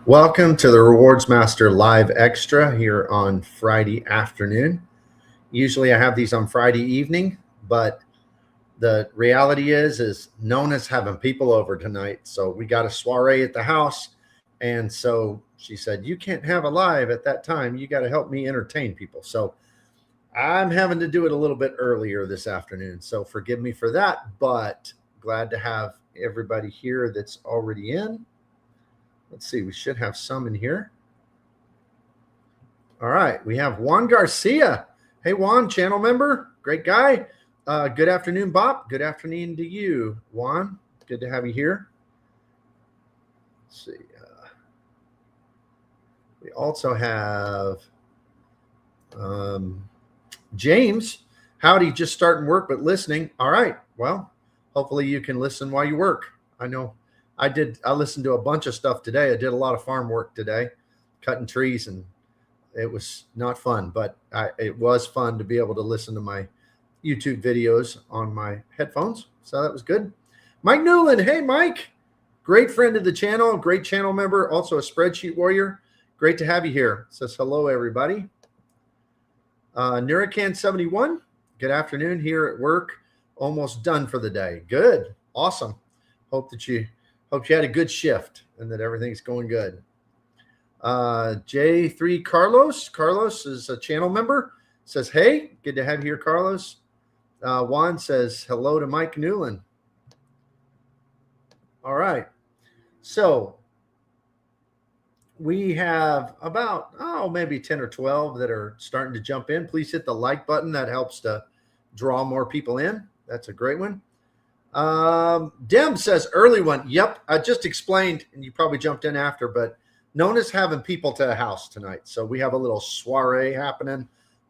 Welcome to the Rewards Master Live Extra here on Friday afternoon. Usually I have these on Friday evening, but the reality is Nona's having people over tonight. So we got a soiree at the house. And so she said, you can't have a live at that time. You got to help me entertain people. So I'm having to do it a little bit earlier this afternoon. So forgive me for that, but glad to have everybody here that's already in. Let's see, we should have some in here. All right, we have Juan Garcia. Hey, Juan, channel member, great guy. Good afternoon, Bop. Good afternoon to you, Juan. Good to have you here. Let's see. We also have James. Howdy, just starting work, but listening. All right, well, hopefully you can listen while you work. I know I listened to a bunch of stuff today. I did a lot of farm work today, cutting trees, and it was not fun, but it was fun to be able to listen to my YouTube videos on my headphones. So that was good. Mike Newland. Hey, Mike. Great friend of the channel, great channel member, also a spreadsheet warrior. Great to have you here. Says hello, everybody. Nuracan71. Good afternoon here at work. Almost done for the day. Good. Awesome. Hope you had a good shift and that everything's going good. J3 Carlos is a channel member. Says, hey, good to have you here, Carlos. Juan says hello to Mike Newland. All right. So we have about, maybe 10 or 12 that are starting to jump in. Please hit the like button. That helps to draw more people in. That's a great one. Dem says early one. Yep. I just explained, and you probably jumped in after, but Nona's having people to the house tonight. So we have a little soiree happening.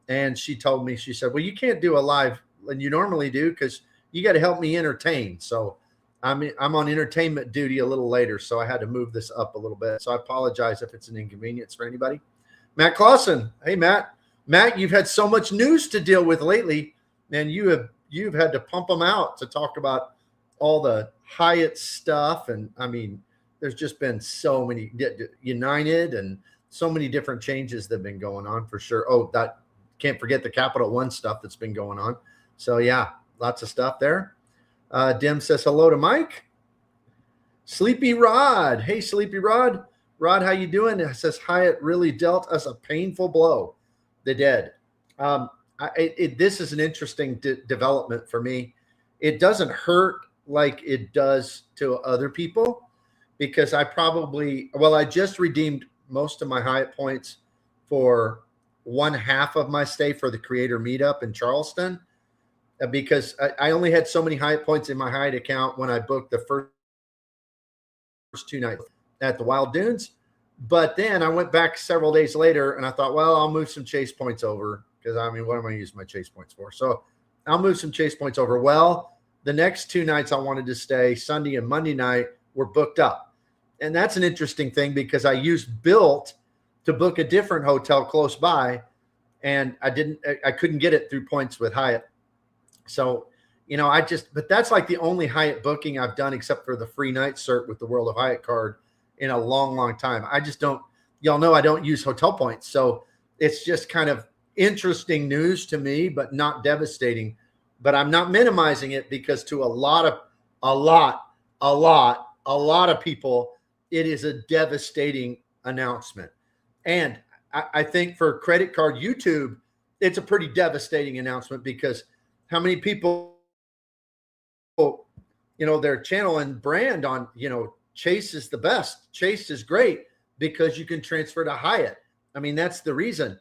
And she told me, she said, well, you can't do a live when you normally do, because you got to help me entertain. So I'm on entertainment duty a little later. So I had to move this up a little bit. So I apologize if it's an inconvenience for anybody. Matt Clausen. Hey, Matt. Matt, you've had so much news to deal with lately, and you've had to pump them out to talk about all the Hyatt stuff. And I mean, there's just been so many United and so many different changes that have been going on for sure. Oh, that can't forget the Capital One stuff that's been going on. So yeah, lots of stuff there. Dim says hello to Mike. Sleepy Rod. Hey, Sleepy Rod. Rod, how you doing? It says Hyatt really dealt us a painful blow. They did. This is an interesting development for me. It doesn't hurt like it does to other people, because I just redeemed most of my Hyatt points for one half of my stay for the creator meetup in Charleston, because I only had so many Hyatt points in my Hyatt account when I booked the first 2 nights at the Wild Dunes. But then I went back several days later and I thought, well, I'll move some Chase points over, because I mean, what am I using my Chase points for? So I'll move some Chase points over. Well, the next 2 nights I wanted to stay, Sunday and Monday night, were booked up. And that's an interesting thing, because I used Bilt to book a different hotel close by, and I couldn't get it through points with Hyatt. So, but that's like the only Hyatt booking I've done, except for the free night cert with the World of Hyatt card, in a long, long time. I just don't, y'all know I don't use hotel points. So it's just kind of interesting news to me, but not devastating. But I'm not minimizing it, because to a lot of people, it is a devastating announcement. And I think for credit card YouTube, it's a pretty devastating announcement, because how many people, their channel and brand on, Chase is the best. Chase is great because you can transfer to Hyatt. I mean, that's the reason.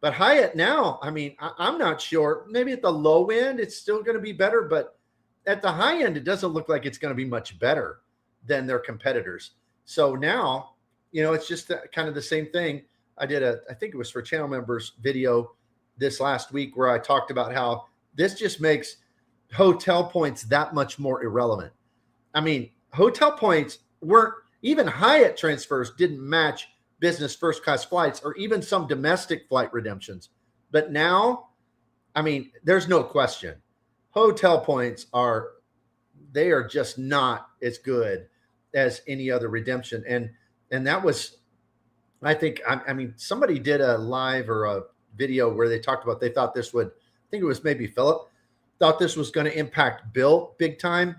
But Hyatt now, I mean, I'm not sure. Maybe at the low end, it's still going to be better. But at the high end, it doesn't look like it's going to be much better than their competitors. So now, it's just kind of the same thing. I think it was for channel members video this last week, where I talked about how this just makes hotel points that much more irrelevant. I mean, hotel points weren't, even Hyatt transfers didn't match business first class flights or even some domestic flight redemptions. But now, I mean, there's no question. Hotel points are just not as good as any other redemption. And that was I think, I mean, somebody did a live or a video where they talked about, they thought this would, I think it was maybe Philip, thought this was going to impact Bilt big time.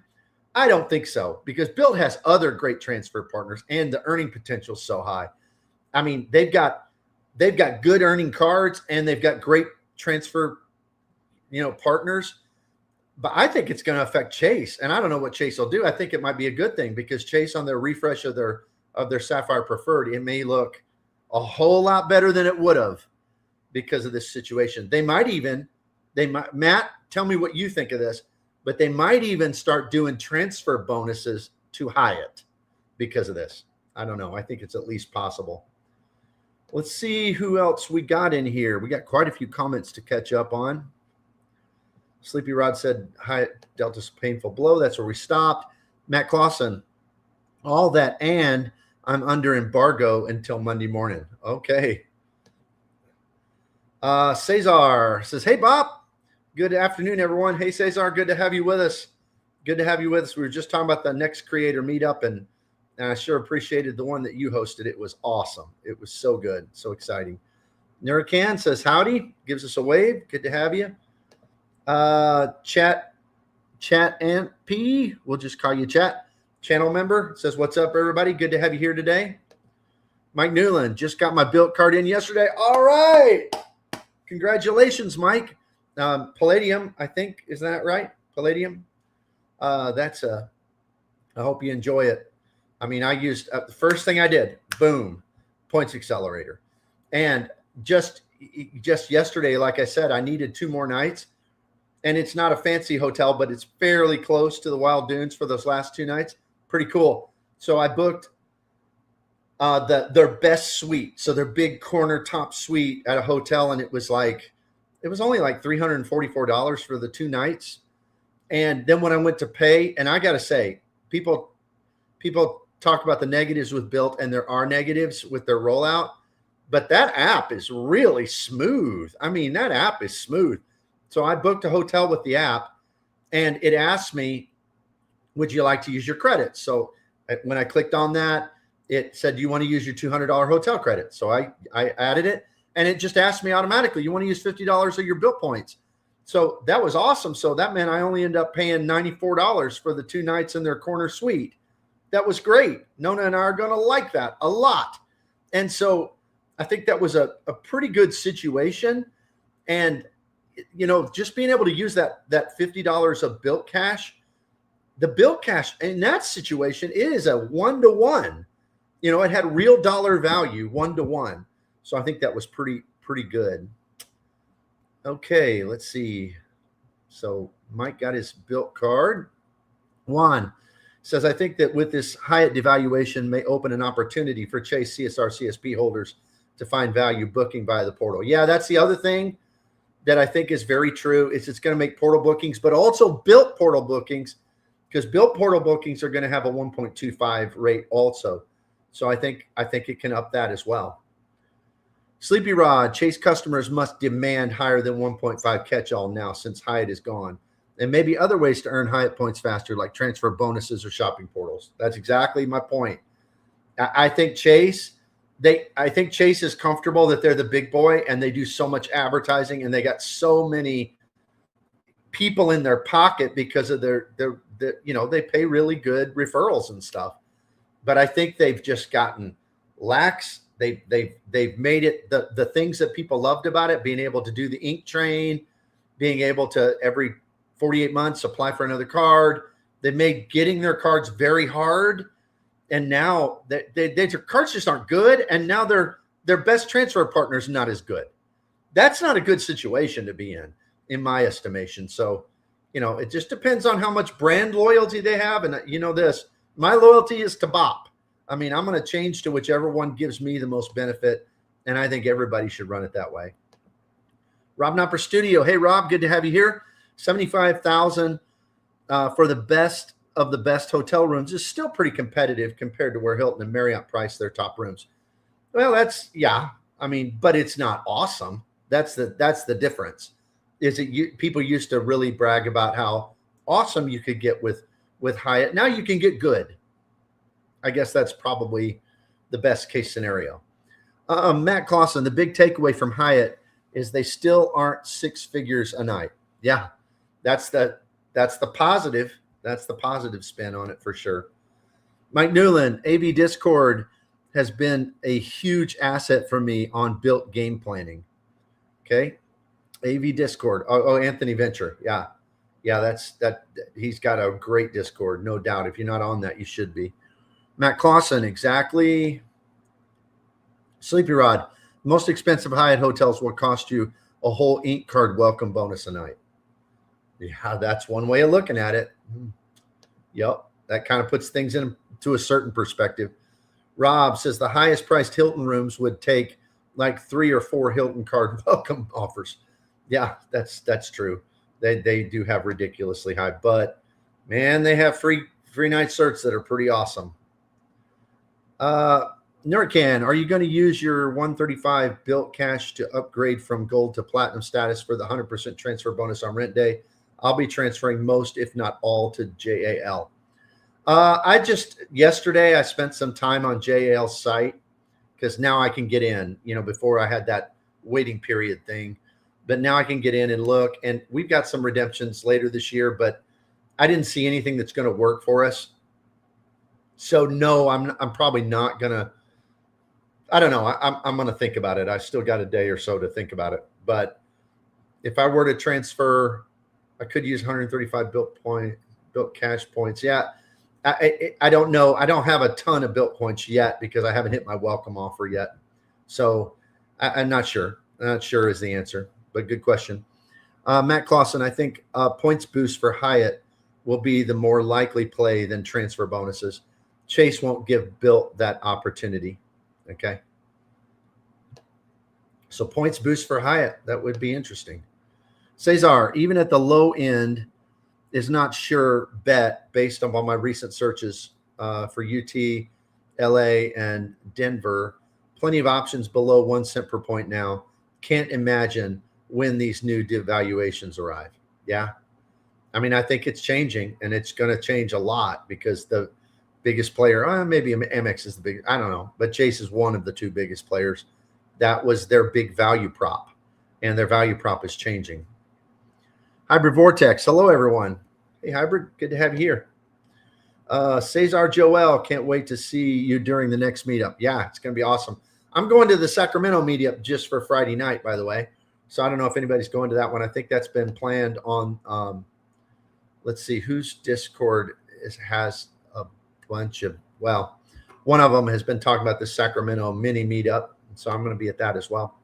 I don't think so, because Bilt has other great transfer partners and the earning potential is so high. I mean, they've got good earning cards and they've got great transfer, partners. But I think it's going to affect Chase, and I don't know what Chase will do. I think it might be a good thing, because Chase, on their refresh of their Sapphire Preferred, it may look a whole lot better than it would have because of this situation. They might, Matt, tell me what you think of this, but they might even start doing transfer bonuses to Hyatt because of this. I don't know. I think it's at least possible. Let's see who else we got in here. We got quite a few comments to catch up on. Sleepy Rod said Hyatt dealt us a painful blow. That's where we stopped. Matt Clausen, all that, and I'm under embargo until Monday morning. Okay. Cesar says, hey, Bop. Good afternoon, everyone. Hey, Cesar, good to have you with us. Good to have you with us. We were just talking about the next creator meetup, and I sure appreciated the one that you hosted. It was awesome. It was so good, so exciting. Nurakan says, howdy, gives us a wave. Good to have you. Chat and P, we'll just call you Chat. Channel member says, what's up, everybody? Good to have you here today. Mike Newland, just got my Bilt card in yesterday. All right. Congratulations, Mike. Palladium, I think, is that right? Palladium. I hope you enjoy it. I mean, I used the first thing I did, boom, points accelerator. And just yesterday, like I said, I needed 2 more nights. And it's not a fancy hotel, but it's fairly close to the Wild Dunes for those last 2 nights. Pretty cool. So I booked their best suite. So their big corner top suite at a hotel. And it was only like $344 for the 2 nights. And then when I went to pay, and I got to say, people talk about the negatives with Bilt, and there are negatives with their rollout, but that app is really smooth. I mean, that app is smooth. So I booked a hotel with the app, and it asked me, would you like to use your credits? So when I clicked on that, it said, do you want to use your $200 hotel credit? So I added it, and it just asked me automatically, you want to use $50 of your Bilt points? So that was awesome. So that meant I only ended up paying $94 for the 2 nights in their corner suite. That was great. Nona and I are going to like that a lot. And so I think that was a pretty good situation. And just being able to use that $50 of Bilt cash, the Bilt cash in that situation is a 1-to-1. It had real dollar value, 1-to-1. So I think that was pretty good. Okay, let's see. So Mike got his Bilt card. Juan says, I think that with this Hyatt devaluation may open an opportunity for Chase CSR CSP holders to find value booking via the portal. Yeah, that's the other thing that I think is very true, is it's going to make portal bookings, but also Bilt portal bookings, because Bilt portal bookings are going to have a 1.25 rate also. So I think it can up that as well. Sleepy Rod, Chase customers must demand higher than 1.5 catch-all now since Hyatt is gone. And maybe other ways to earn Hyatt points faster, like transfer bonuses or shopping portals. That's exactly my point. I think Chase is comfortable that they're the big boy, and they do so much advertising, and they got so many people in their pocket because of their they pay really good referrals and stuff. But I think they've just gotten lax. They've made it the things that people loved about it, being able to do the ink train, being able to every 48 months apply for another card. They made getting their cards very hard. And now their cards just aren't good. And now their best transfer partner is not as good. That's not a good situation to be in my estimation. So, it just depends on how much brand loyalty they have. And my loyalty is to Bop. I mean, I'm going to change to whichever one gives me the most benefit. And I think everybody should run it that way. Rob Knopper Studio. Hey, Rob, good to have you here. $75,000 for the best of the best hotel rooms is still pretty competitive compared to where Hilton and Marriott price their top rooms. Well, but it's not awesome. That's the difference. People used to really brag about how awesome you could get with Hyatt. Now you can get good. I guess that's probably the best case scenario. Matt Clausen, the big takeaway from Hyatt is they still aren't 6 figures a night. Yeah, that's the positive. That's the positive spin on it for sure. Mike Newland, AV Discord has been a huge asset for me on Bilt game planning. Okay, AV Discord. Oh, Anthony Venture. Yeah, that's that. He's got a great Discord, no doubt. If you're not on that, you should be. Matt Clausen, exactly. Sleepy Rod, most expensive Hyatt hotels will cost you a whole ink card welcome bonus a night. Yeah, that's one way of looking at it. Yep, that kind of puts things into a certain perspective. Rob says the highest priced Hilton rooms would take like 3 or 4 Hilton card welcome offers. Yeah, that's true. They do have ridiculously high, but man, they have free night certs that are pretty awesome. Nurcan, are you going to use your 135 Bilt cash to upgrade from gold to platinum status for the 100% transfer bonus on rent day? I'll be transferring most, if not all, to JAL. Yesterday I spent some time on JAL's site because now I can get in. Before I had that waiting period thing, but now I can get in and look. And we've got some redemptions later this year, but I didn't see anything that's going to work for us. So no, I'm probably not gonna. I don't know. I'm going to think about it. I still got a day or so to think about it. But if I were to transfer, I could use 135 Bilt cash points. Yeah, I don't know. I don't have a ton of Bilt points yet because I haven't hit my welcome offer yet. So I'm not sure. I'm not sure is the answer, but good question. Matt Clausen, I think points boost for Hyatt will be the more likely play than transfer bonuses. Chase won't give Bilt that opportunity. Okay. So points boost for Hyatt. That would be interesting. Cesar, even at the low end, is not sure bet based on all my recent searches for UT, LA, and Denver. Plenty of options below 1 cent per point now. Can't imagine when these new devaluations arrive. Yeah. I mean, I think it's changing, and it's going to change a lot because the biggest player, maybe Amex is the biggest, I don't know, but Chase is one of the 2 biggest players. That was their big value prop, and their value prop is changing. Hybrid Vortex, hello everyone. Hey Hybrid, good to have you here. Cesar Joel, can't wait to see you during the next meetup. Yeah, it's going to be awesome. I'm going to the Sacramento meetup just for Friday night, by the way. So I don't know if anybody's going to that one. I think that's been planned on, let's see, whose Discord has a bunch of, well, one of them has been talking about the Sacramento mini meetup. So I'm going to be at that as well.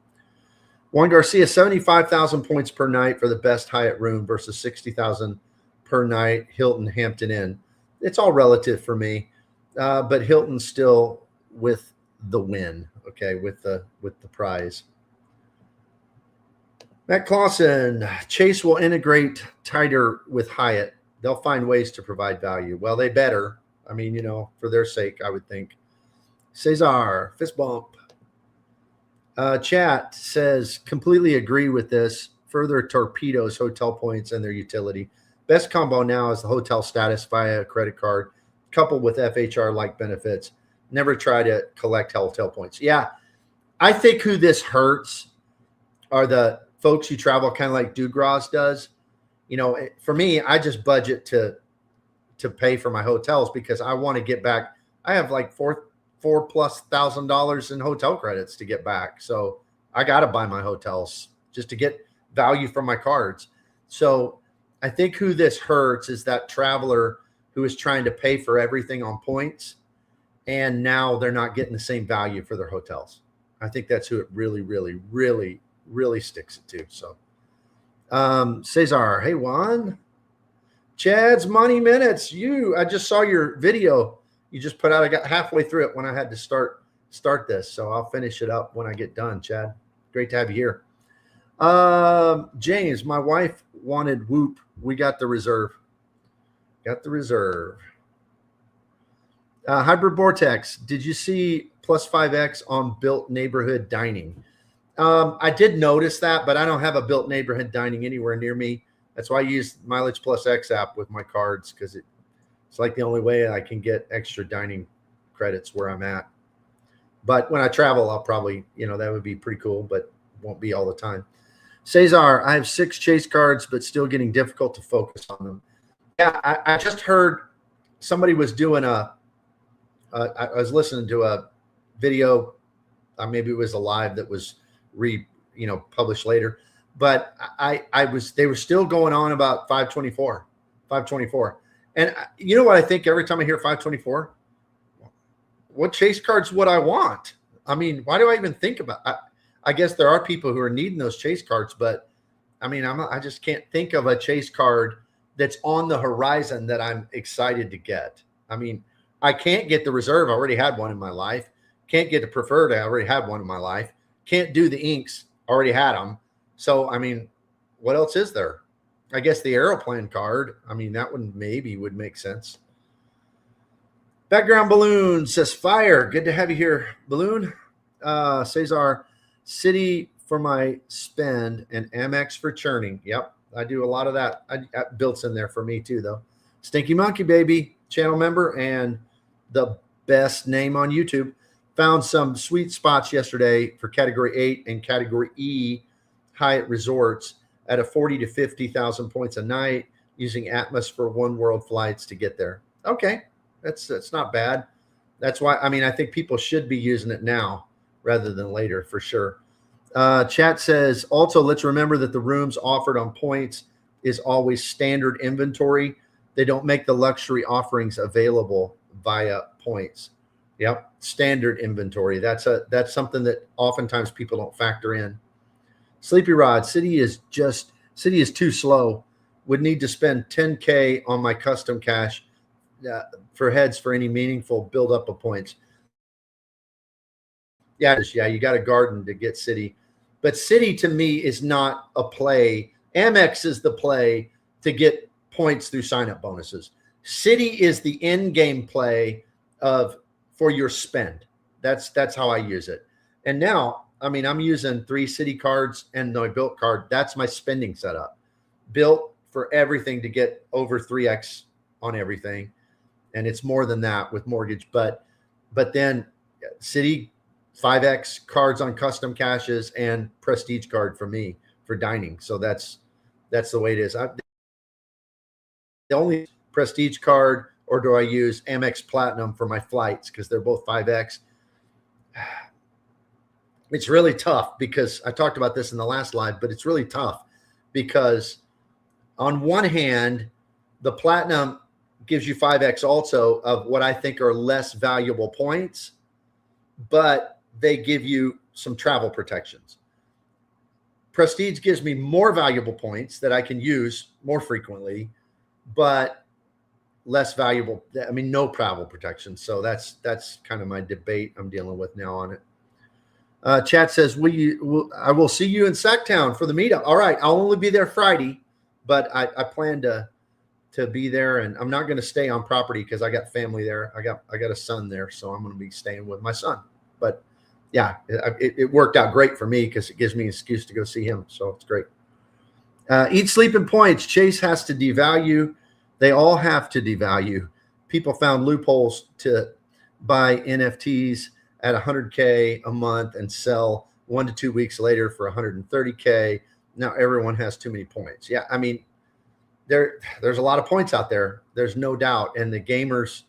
Juan Garcia, 75,000 points per night for the best Hyatt room versus 60,000 per night Hilton Hampton Inn. It's all relative for me, but Hilton's still with the win. Okay, with the prize. Matt Clausen, Chase will integrate tighter with Hyatt. They'll find ways to provide value. Well, they better. I mean, for their sake, I would think. Cesar, fist bump. Chat says, completely agree with this. Further torpedoes hotel points and their utility. Best combo now is the hotel status via a credit card, coupled with FHR-like benefits. Never try to collect hotel points. Yeah, I think who this hurts are the folks who travel kind of like Dugras does. For me, I just budget to pay for my hotels because I want to get back. I have like $4,000+ in hotel credits to get back. So I got to buy my hotels just to get value from my cards. So I think who this hurts is that traveler who is trying to pay for everything on points, and now they're not getting the same value for their hotels. I think that's who it really, really, really, really sticks it to. So Cesar, hey Juan, Chad's Money Minutes. I just saw your video you just put out. I got halfway through it when I had to start this. So I'll finish it up when I get done, Chad. Great to have you here. James, my wife wanted Whoop. We got the reserve. Hybrid Vortex, did you see plus 5X on Bilt neighborhood dining? I did notice that, but I don't have a Bilt neighborhood dining anywhere near me. That's why I use Mileage Plus X app with my cards, because it's like the only way I can get extra dining credits where I'm at. But when I travel, I'll probably, that would be pretty cool, but won't be all the time. Cesar, I have 6 chase cards, but still getting difficult to focus on them. Yeah, I just heard somebody was doing I was listening to a video, maybe it was a live that was published later, but they were still going on about 524. And you know what I think every time I hear 524? What chase cards would I want? I mean, why do I even think about it? I guess there are people who are needing those chase cards, but I mean, I just can't think of a chase card that's on the horizon that I'm excited to get. I mean, I can't get the reserve. I already had one in my life. Can't get the preferred. I already had one in my life. Can't do the inks. Already had them. So, I mean, what else is there? I guess the aeroplan card. I mean, that one maybe would make sense. Background Balloon says, fire. Good to have you here, Balloon. Cesar, Citi for my spend and Amex for churning. Yep, I do a lot of that. Bilt's in there for me too, though. Stinky Monkey, baby, channel member and the best name on YouTube. Found some sweet spots yesterday for Category 8 and Category E Hyatt resorts at a 40 to 50,000 points a night using Atmos for One World flights to get there. Okay. That's not bad. That's why, I mean, I think people should be using it now rather than later for sure. Chat says, also, let's remember that the rooms offered on points is always standard inventory. They don't make the luxury offerings available via points. Yep, standard inventory. That's something that oftentimes people don't factor in. Sleepy Rod, Citi is too slow. Would need to spend 10K on my custom cash for heads for any meaningful buildup of points. Yeah, you got a garden to get Citi. But Citi to me is not a play. Amex is the play to get points through sign-up bonuses. Citi is the in-game play for your spend. That's how I use it. And now, I mean, I'm using 3 Citi cards and my Bilt card. That's my spending setup. Bilt for everything to get over 3x on everything. And it's more than that with mortgage. But then Citi 5x cards on custom caches and prestige card for me for dining. So that's the way it is. The only prestige card, or do I use Amex Platinum for my flights because they're both 5x? It's really tough because I talked about this in the last live, but it's really tough because on one hand, the Platinum gives you 5x also of what I think are less valuable points, but they give you some travel protections. Prestige gives me more valuable points that I can use more frequently, but less valuable. I mean, no travel protection. So that's kind of my debate I'm dealing with now on it. Chat says, I will see you in Sacktown for the meetup. All right. I'll only be there Friday, but I plan to be there, and I'm not going to stay on property because I got family there. I got a son there, so I'm going to be staying with my son. But yeah, it worked out great for me because it gives me an excuse to go see him. So it's great. Eat, sleep, and points. Chase has to devalue. They all have to devalue. People found loopholes to buy NFTs at 100K a month and sell 1 to 2 weeks later for 130K. Now everyone has too many points. Yeah, I mean, there's a lot of points out there. There's no doubt. And the gamers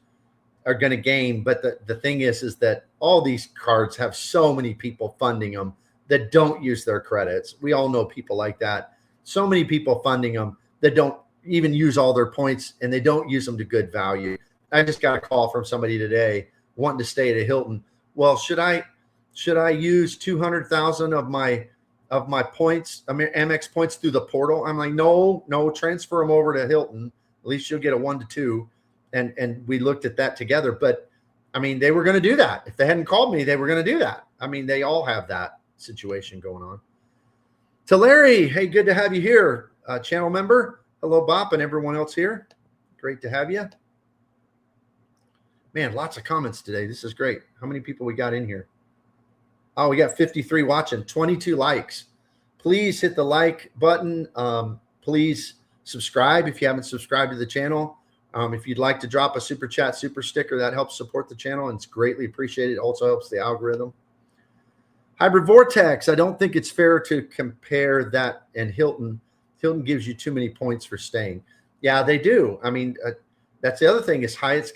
are going to game. But the thing is that all these cards have so many people funding them that don't use their credits. We all know people like that. So many people funding them that don't even use all their points, and they don't use them to good value. I just got a call from somebody today wanting to stay at a Hilton. Well, should I use 200,000 of my points, I mean, Amex points through the portal? I'm like, no, transfer them over to Hilton. At least you'll get a 1 to 2. And we looked at that together. But I mean, they were going to do that. If they hadn't called me, they were going to do that. I mean, they all have that situation going on. To Larry, hey, good to have you here. Channel member. Hello, Bop, and everyone else here. Great to have you. Man, lots of comments today. This is great. How many people we got in here? Oh, we got 53 watching, 22 likes. Please hit the like button. Please subscribe if you haven't subscribed to the channel. If you'd like to drop a super chat, super sticker, that helps support the channel and it's greatly appreciated. It also helps the algorithm. Hybrid Vortex. I don't think it's fair to compare that and Hilton. Hilton gives you too many points for staying. Yeah, they do. I mean, that's the other thing is Hyatt's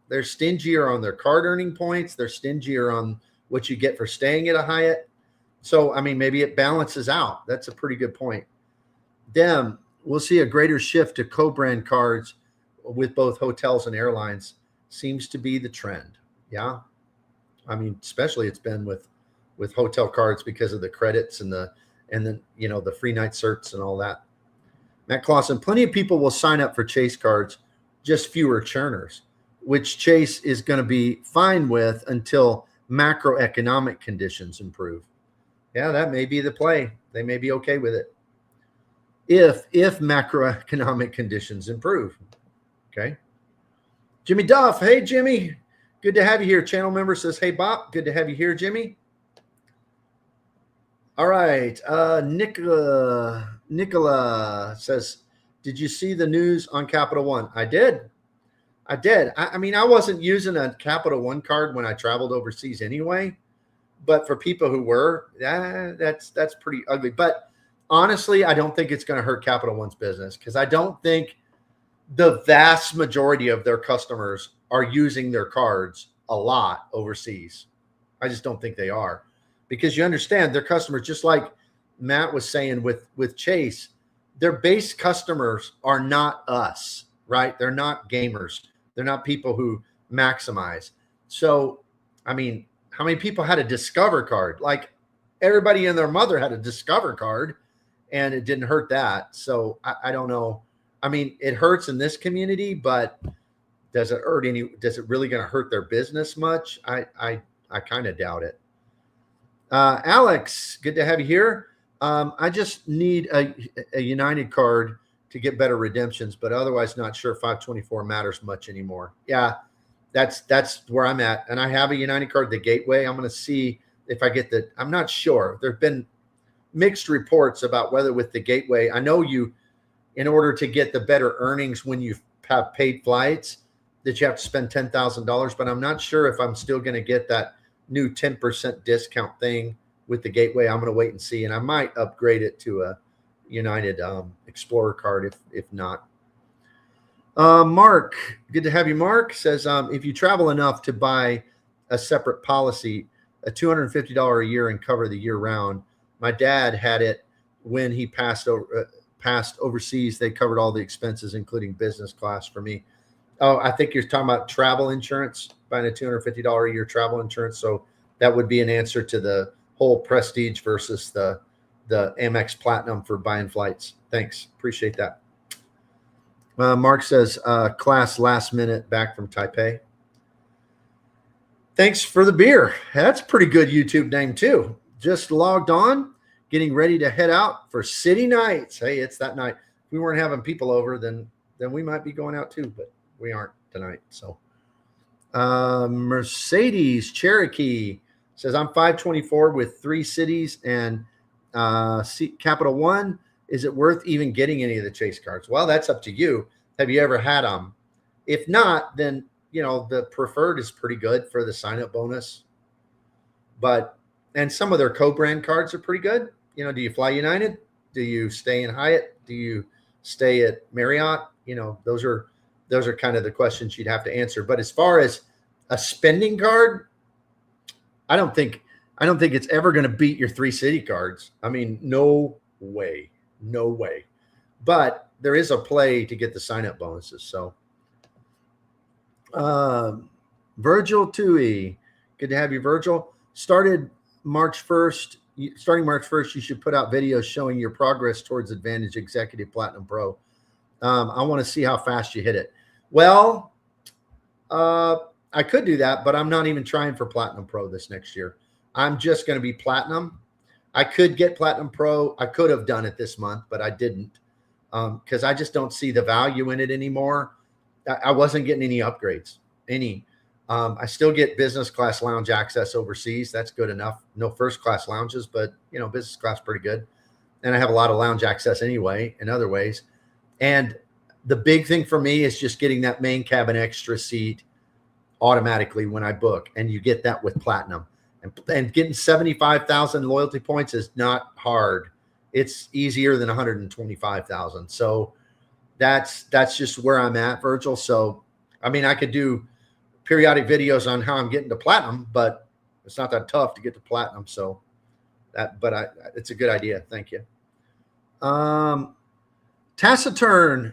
they're stingier on their card earning points. They're stingier on what you get for staying at a Hyatt. So, I mean, maybe it balances out. That's a pretty good point. Dem, we'll see a greater shift to co-brand cards with both hotels and airlines. Seems to be the trend. Yeah. I mean, especially it's been with hotel cards because of the credits and the the free night certs and all that. Matt Clausen, plenty of people will sign up for Chase cards, just fewer churners, which Chase is going to be fine with until macroeconomic conditions improve. Yeah, that may be the play. They may be okay with it if macroeconomic conditions improve. Okay. Jimmy Duff. Hey, Jimmy. Good to have you here. Channel member says, hey, Bop. Good to have you here, Jimmy. All right. Nicola says, did you see the news on Capital One? I did. I mean, I wasn't using a Capital One card when I traveled overseas anyway, but for people who were, that's pretty ugly. But honestly, I don't think it's going to hurt Capital One's business because I don't think the vast majority of their customers are using their cards a lot overseas. I just don't think they are, because you understand their customers, just like Matt was saying with Chase, their base customers are not us, right? They're not gamers. They're not people who maximize. So, I mean, how many people had a Discover card? Like everybody and their mother had a Discover card and it didn't hurt that. So I don't know. I mean, it hurts in this community, but does it really going to hurt their business much? I kind of doubt it. Alex, good to have you here. I just need a United card to get better redemptions, but otherwise not sure 524 matters much anymore. Yeah, that's where I'm at. And I have a United card, the Gateway. I'm going to see if I get I'm not sure. There've been mixed reports about whether with the Gateway, I know in order to get the better earnings when you have paid flights, that you have to spend $10,000, but I'm not sure if I'm still going to get that new 10% discount thing with the Gateway. I'm going to wait and see, and I might upgrade it to a United Explorer card if not. Mark, good to have you. Mark says, if you travel enough to buy a separate policy, a $250 a year and cover the year round. My dad had it when he passed overseas. They covered all the expenses, including business class for me. Oh, I think you're talking about travel insurance, buying a $250 a year travel insurance. So that would be an answer to the whole Prestige versus the Amex Platinum for buying flights. Thanks. Appreciate that. Mark says, class last minute back from Taipei. Thanks for the beer. That's a pretty good YouTube name too. Just logged on, getting ready to head out for City Nights. Hey, it's that night. If we weren't having people over, then we might be going out too, but we aren't tonight. So Mercedes Cherokee says, I'm 524 with 3 cities and Capital One. Is it worth even getting any of the Chase cards? Well, that's up to you. Have you ever had them? If not, then, the preferred is pretty good for the sign-up bonus. And some of their co-brand cards are pretty good. Do you fly United? Do you stay in Hyatt? Do you stay at Marriott? Those are kind of the questions you'd have to answer. But as far as a spending card, I don't think it's ever going to beat your 3 city cards. I mean, no way. But there is a play to get the sign-up bonuses. So Virgil Tui, good to have you, Virgil. Starting March 1st, you should put out videos showing your progress towards Advantage Executive Platinum Pro. I want to see how fast you hit it. Well, I could do that, but I'm not even trying for Platinum Pro this next year. I'm just going to be Platinum. I could get Platinum Pro. I could have done it this month, but I didn't because I just don't see the value in it anymore. I wasn't getting any upgrades, I still get business class lounge access overseas. That's good enough. No first class lounges, but business class pretty good. And I have a lot of lounge access anyway in other ways. And The big thing for me is just getting that main cabin extra seat automatically when I book, and you get that with Platinum. And getting 75,000 loyalty points is not hard. It's easier than 125,000. So that's just where I'm at, Virgil. So, I mean, I could do periodic videos on how I'm getting to Platinum, but it's not that tough to get to Platinum. So it's a good idea. Thank you. Taciturn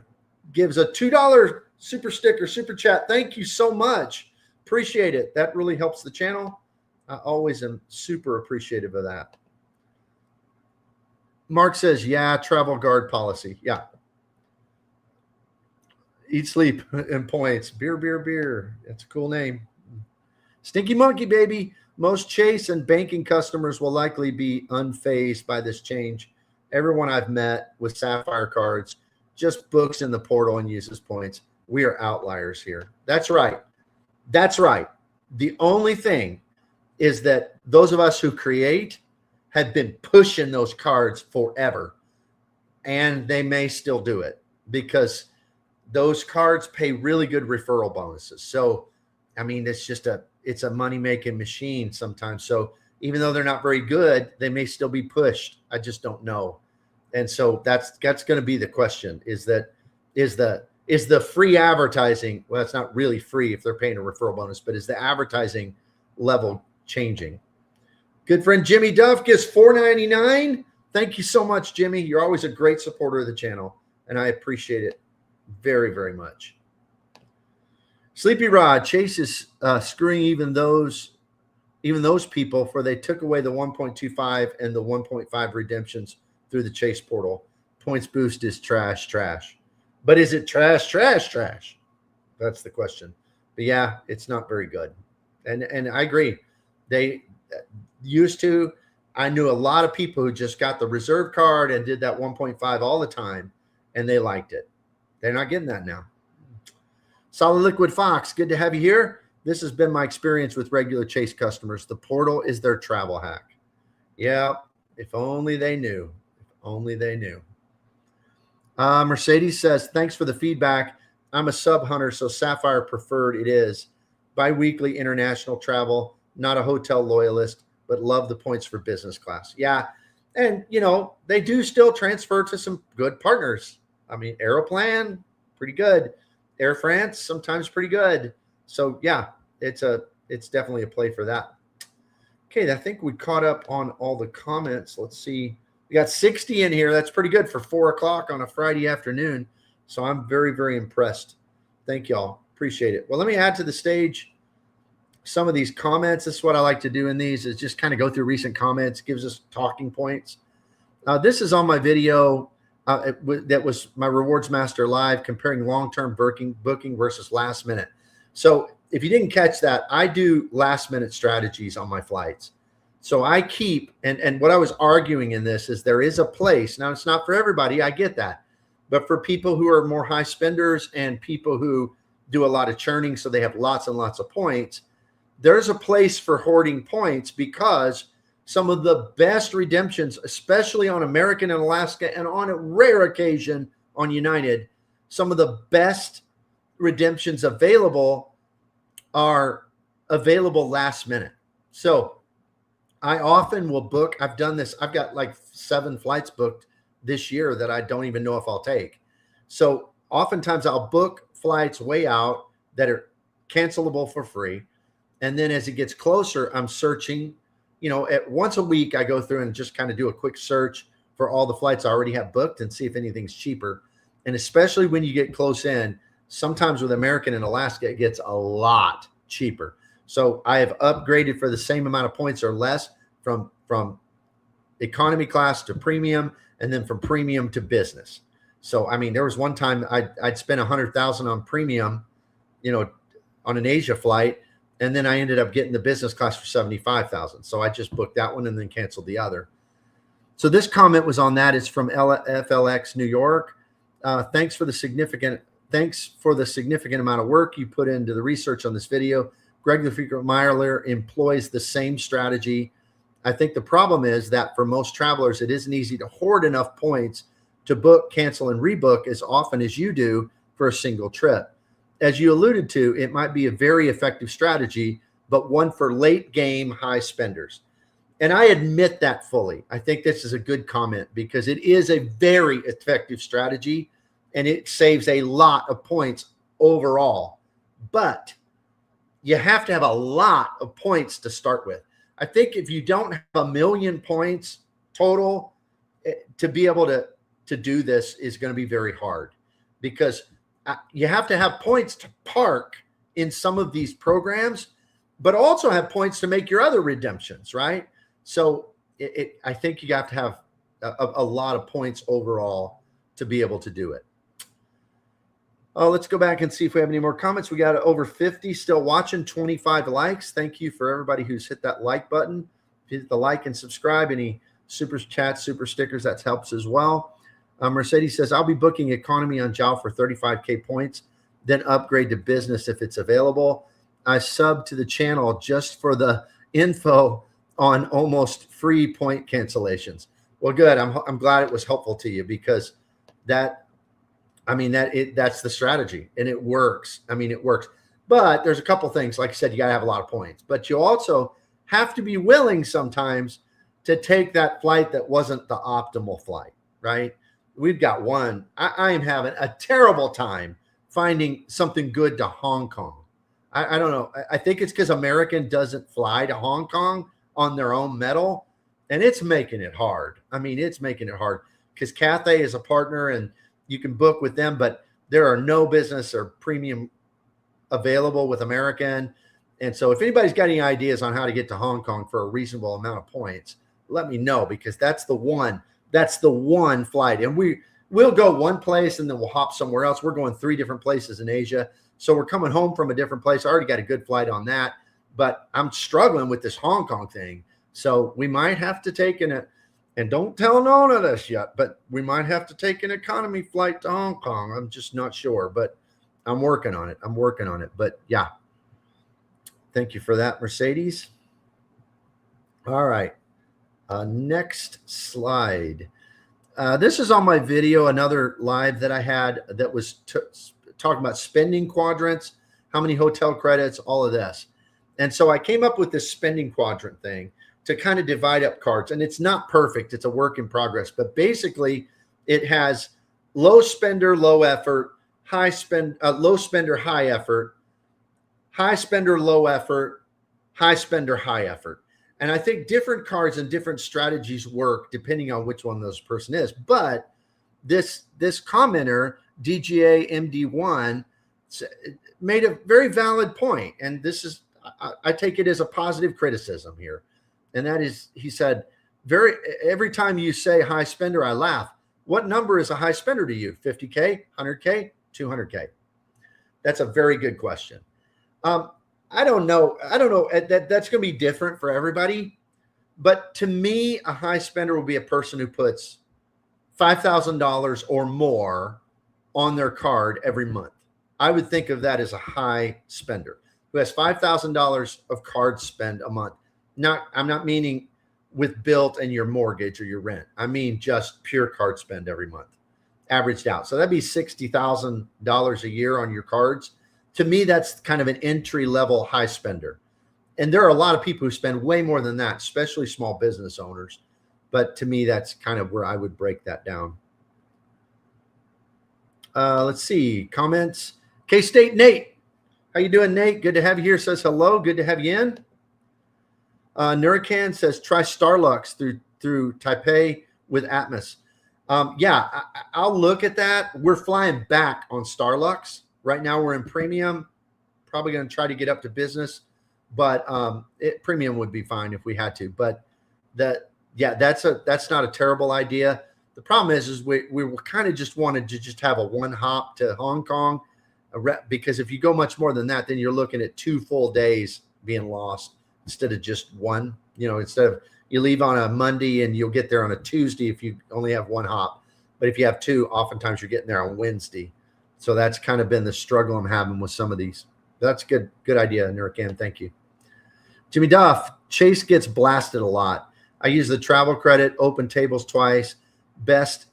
gives a $2 super sticker, super chat. Thank you so much. Appreciate it. That really helps the channel. I always am super appreciative of that. Mark says, yeah, travel guard policy. Yeah. Eat, sleep, and points. Beer, beer, beer. That's a cool name. Stinky Monkey, baby. Most Chase and banking customers will likely be unfazed by this change. Everyone I've met with Sapphire cards just books in the portal and uses points. We are outliers here. That's right. That's right. The only thing is that those of us who create have been pushing those cards forever, and they may still do it because those cards pay really good referral bonuses. So, I mean, it's a money-making machine sometimes. So even though they're not very good, they may still be pushed. I just don't know. And so that's going to be the question, is the free advertising, well, it's not really free if they're paying a referral bonus, but is the advertising level changing? Good friend Jimmy Duff gives $4.99. Thank you so much, Jimmy. You're always a great supporter of the channel, and I appreciate it very, very much. Sleepy Rod, Chase is screwing even those people, for they took away the 1.25 and the 1.5 redemptions through the Chase portal. Points boost is trash, trash. But is it trash, trash, trash? That's the question. But yeah, it's not very good. And I agree. They used to. I knew a lot of people who just got the reserve card and did that 1.5 all the time, and they liked it. They're not getting that now. Solid Liquid Fox, good to have you here. This has been my experience with regular Chase customers. The portal is their travel hack. Yeah, if only they knew. If only they knew. Mercedes says, thanks for the feedback. I'm a sub hunter, so Sapphire preferred it is. Bi-weekly international travel, not a hotel loyalist, but love the points for business class. Yeah, and, you know, they do still transfer to some good partners. I mean, Aeroplan, pretty good. Air France, sometimes pretty good. So, yeah, it's definitely a play for that. Okay, I think we caught up on all the comments. Let's see. We got 60 in here. That's pretty good for 4 o'clock on a Friday afternoon. So I'm very, very impressed. Thank y'all. Appreciate it. Well, let me add to the stage some of these comments. This is what I like to do in these, is just kind of go through recent comments. Gives us talking points. This is on my video. That was my Rewards Master Live, comparing long-term booking versus last minute. So if you didn't catch that, I do last minute strategies on my flights. So I keep, and what I was arguing in this is there is a place. Now, it's not for everybody. I get that. But for people who are more high spenders and people who do a lot of churning, so they have lots and lots of points, there's a place for hoarding points, because some of the best redemptions, especially on American and Alaska, and on a rare occasion on United, some of the best redemptions available are available last minute. So I often will book. I've done this. I've got like 7 flights booked this year that I don't even know if I'll take. So oftentimes I'll book flights way out that are cancelable for free. And then as it gets closer, I'm searching. You know, at once a week, I go through and just kind of do a quick search for all the flights I already have booked and see if anything's cheaper. And especially when you get close in, sometimes with American and Alaska, it gets a lot cheaper. So I have upgraded for the same amount of points or less from economy class to premium, and then from premium to business. So, I mean, there was one time I'd spent $100,000 on premium, you know, on an Asia flight. And then I ended up getting the business class for $75,000. So I just booked that one and then canceled the other. So this comment was on that. It's from FLX New York. Thanks for the significant amount of work you put into the research on this video. Greg the Frequent Miler employs the same strategy. I think the problem is that for most travelers, it isn't easy to hoard enough points to book, cancel, and rebook as often as you do, for a single trip. As you alluded to, it might be a very effective strategy, but one for late game high spenders. And I admit that fully. I think this is a good comment because it is a very effective strategy and it saves a lot of points overall. But you have to have a lot of points to start with. I think if you don't have 1 million points total, to be able to do this is going to be very hard because you have to have points to park in some of these programs, but also have points to make your other redemptions, right? So I think you have to have a lot of points overall to be able to do it. Oh, let's go back and see if we have any more comments. We got over 50 still watching, 25 likes. Thank you for everybody who's hit that like button. If you hit the like and subscribe, any super chats, super stickers, that helps as well. Mercedes says, I'll be booking economy on JAL for 35K points, then upgrade to business if it's available. I subbed to the channel just for the info on almost free point cancellations. Well, good. I'm glad it was helpful to you because that's the strategy and it works. I mean, it works. But there's a couple things, like I said, you got to have a lot of points, but you also have to be willing sometimes to take that flight that wasn't the optimal flight, right? We've got one. I am having a terrible time finding something good to Hong Kong. I don't know. I think it's because American doesn't fly to Hong Kong on their own metal, and it's making it hard. I mean, it's making it hard because Cathay is a partner and you can book with them, but there are no business or premium available with American. And so if anybody's got any ideas on how to get to Hong Kong for a reasonable amount of points, let me know because that's the one flight. And we'll go one place and then we'll hop somewhere else. We're going 3 different places in Asia. So we're coming home from a different place. I already got a good flight on that, but I'm struggling with this Hong Kong thing. So we might have to take and don't tell Nona this yet, but we might have to take an economy flight to Hong Kong. I'm just not sure, but I'm working on it. But yeah, thank you for that, Mercedes. All right. Next slide. This is on my video, another live that I had that was talking about spending quadrants, how many hotel credits, all of this. And so I came up with this spending quadrant thing to kind of divide up cards. And it's not perfect. It's a work in progress. But basically, it has low spender, low effort, low spender, high effort, high spender, low effort, high spender, high effort. And I think different cards and different strategies work depending on which one those person is. But this commenter, DGA MD1, made a very valid point. And this is, I take it as a positive criticism here. And that is, he said, every time you say high spender, I laugh. What number is a high spender to you? 50K, 100K, 200K? That's a very good question. I don't know. That's going to be different for everybody. But to me, a high spender will be a person who puts $5,000 or more on their card every month. I would think of that as a high spender who has $5,000 of card spend a month. I'm not meaning with Bilt and your mortgage or your rent. I mean just pure card spend every month, averaged out. So that'd be $60,000 a year on your cards. To me, that's kind of an entry-level high spender. And there are a lot of people who spend way more than that, especially small business owners. But to me, that's kind of where I would break that down. Let's see. Comments. K-State Nate. How you doing, Nate? Good to have you here. Says hello. Good to have you in. Nuracan says try Starlux through Taipei with Atmos. Yeah, I'll look at that. We're flying back on Starlux. Right now we're in premium. Probably going to try to get up to business, but premium would be fine if we had to. But that's not a terrible idea. The problem is we kind of just wanted to just have a one hop to Hong Kong, because if you go much more than that, then you're looking at 2 full days being lost instead of just one. Instead of you leave on a Monday and you'll get there on a Tuesday if you only have 1 hop. But if you have 2, oftentimes you're getting there on Wednesday. So that's kind of been the struggle I'm having with some of these. That's good idea, Nurkan. Thank you. Jimmy Duff, Chase gets blasted a lot. I use the travel credit, open tables twice, best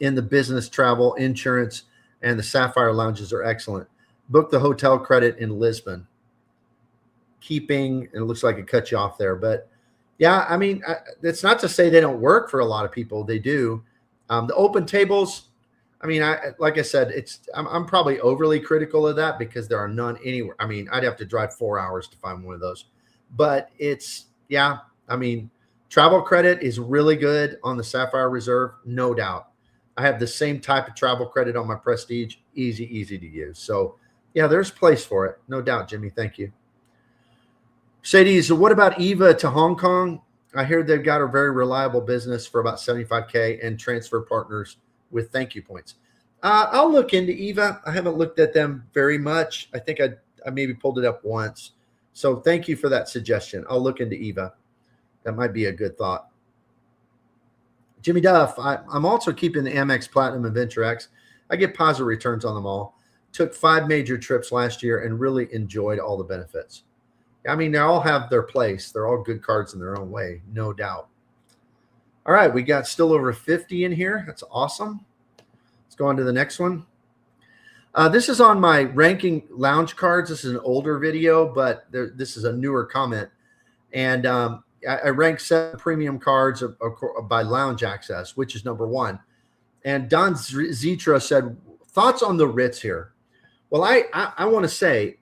in the business travel insurance. and the Sapphire lounges are excellent. Book the hotel credit in Lisbon. Keeping, and it looks like it cut you off there, but yeah, I mean, it's not to say they don't work for a lot of people. They do. The open tables, I mean, like I said, I'm probably overly critical of that because there are none anywhere. I mean, I'd have to drive 4 hours to find one of those, but yeah, I mean, travel credit is really good on the Sapphire Reserve, no doubt. I have the same type of travel credit on my Prestige, easy to use. So yeah, there's place for it, no doubt, Jimmy. Thank you. Sadie, so what about EVA to Hong Kong? I hear they've got a very reliable business for about 75K and transfer partners with thank you points. I'll look into EVA. I haven't looked at them very much. I think I maybe pulled it up once. So thank you for that suggestion. I'll look into EVA. That might be a good thought. Jimmy Duff, I'm also keeping the Amex Platinum and Venture X. I get positive returns on them all. Took 5 major trips last year and really enjoyed all the benefits. I mean, they all have their place. They're all good cards in their own way, no doubt. All right, we got still over 50 in here. That's awesome. Let's go on to the next one. This is on my ranking lounge cards. This is an older video, but this is a newer comment. And I ranked 7 premium cards by lounge access, which is number 1. And Don Zitra said, thoughts on the Ritz here? Well, I want to say,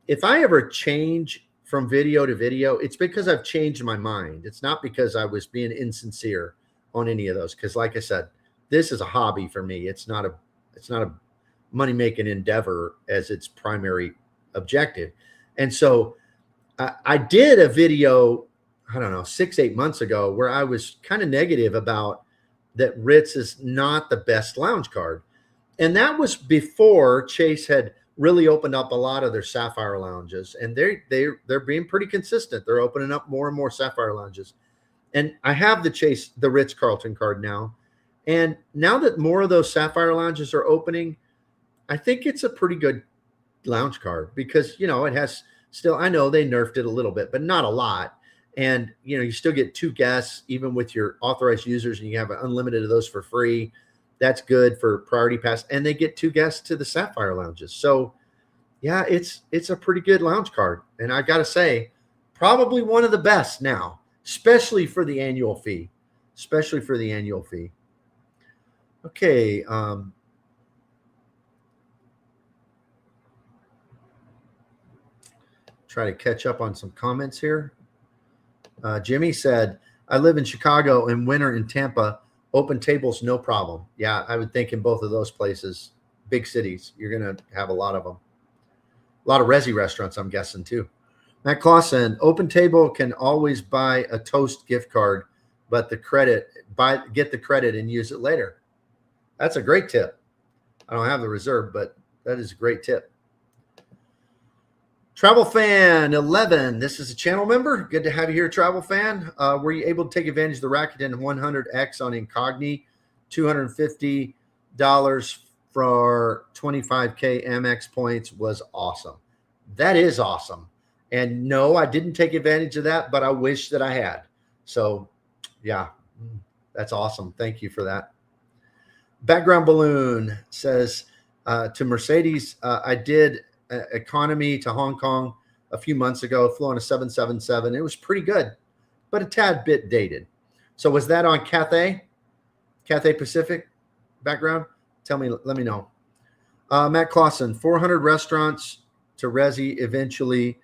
if I ever change from video to video, it's because I've changed my mind. It's not because I was being insincere on any of those. Because like I said, this is a hobby for me. It's not a money-making endeavor as its primary objective. And so I did a video, I don't know, 6-8 months ago where I was kind of negative about that Ritz is not the best lounge card. And that was before Chase had really opened up a lot of their Sapphire lounges, and they're being pretty consistent. They're opening up more and more Sapphire lounges. And I have the Ritz-Carlton card now. And now that more of those Sapphire lounges are opening, I think it's a pretty good lounge card because, it has still, I know they nerfed it a little bit, but not a lot. And, you still get 2 guests, even with your authorized users, and you have unlimited of those for free. That's good for Priority Pass. And they get 2 guests to the Sapphire lounges. So, yeah, it's a pretty good lounge card. And I got to say, probably one of the best now, especially for the annual fee. Okay. Try to catch up on some comments here. Jimmy said, I live in Chicago and winter in Tampa. Open tables, no problem. Yeah, I would think in both of those places, big cities, you're going to have a lot of them. A lot of Resi restaurants, I'm guessing, too. Matt Clausen, open table can always buy a Toast gift card, but get the credit and use it later. That's a great tip. I don't have the reserve, but that is a great tip. Travel Fan 11, this is a channel member. Good to have you here, Travel Fan. Were you able to take advantage of the Rakuten 100X on Incogni? $250 for 25K Amex points was awesome. That is awesome. And no, I didn't take advantage of that, but I wish that I had. So yeah, that's awesome. Thank you for that. Background Balloon says to Mercedes, I did economy to Hong Kong a few months ago, flew on a 777. It was pretty good, but a tad bit dated. So was that on Cathay Pacific background? Let me know. Matt Clausen, 400 restaurants to Resi eventual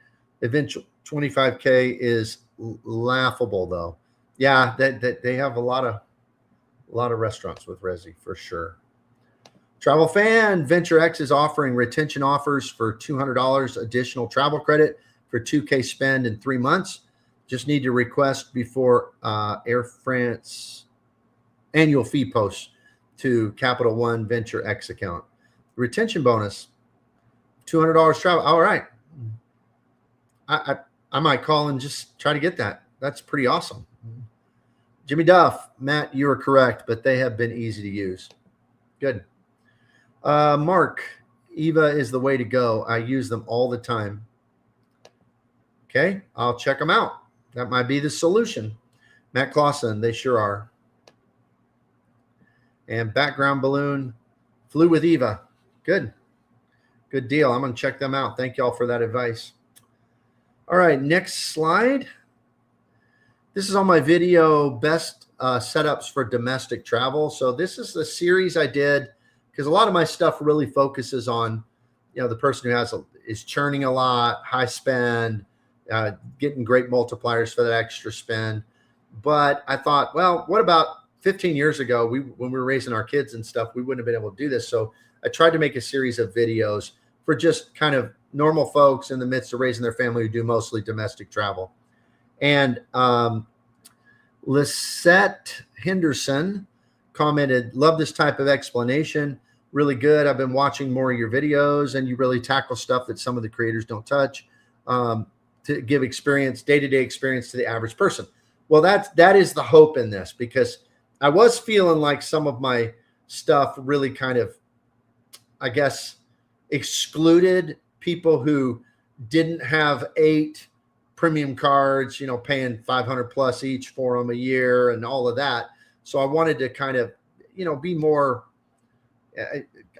25K is laughable though. Yeah, they have a lot of restaurants with Resi for sure. Travel Fan, Venture X is offering retention offers for $200 additional travel credit for 2K spend in 3 months. Just need to request before Air France annual fee posts to Capital One Venture X account. Retention bonus, $200 travel. All right. I might call and just try to get that. That's pretty awesome. Jimmy Duff, Matt, you are correct, but they have been easy to use. Good. Mark, EVA is the way to go. I use them all the time. Okay, I'll check them out. That might be the solution. Matt Clausen, they sure are. And Background Balloon, Flew with Eva. Good deal. I'm going to check them out. Thank y'all for that advice. All right, next slide. This is on my video, best setups for domestic travel. So this is the series I did because a lot of my stuff really focuses on, the person who is churning a lot, high spend, getting great multipliers for that extra spend. But I thought, well, what about 15 years ago, when we were raising our kids and stuff, we wouldn't have been able to do this. So I tried to make a series of videos for just kind of normal folks in the midst of raising their family who do mostly domestic travel. And Lisette Henderson commented, love this type of explanation. Really good. I've been watching more of your videos, and you really tackle stuff that some of the creators don't touch to give experience, day-to-day experience to the average person. Well, that is the hope in this, because I was feeling like some of my stuff really kind of, I guess, excluded people who didn't have 8 premium cards, paying $500 plus each for them a year and all of that. So I wanted to kind of, be more,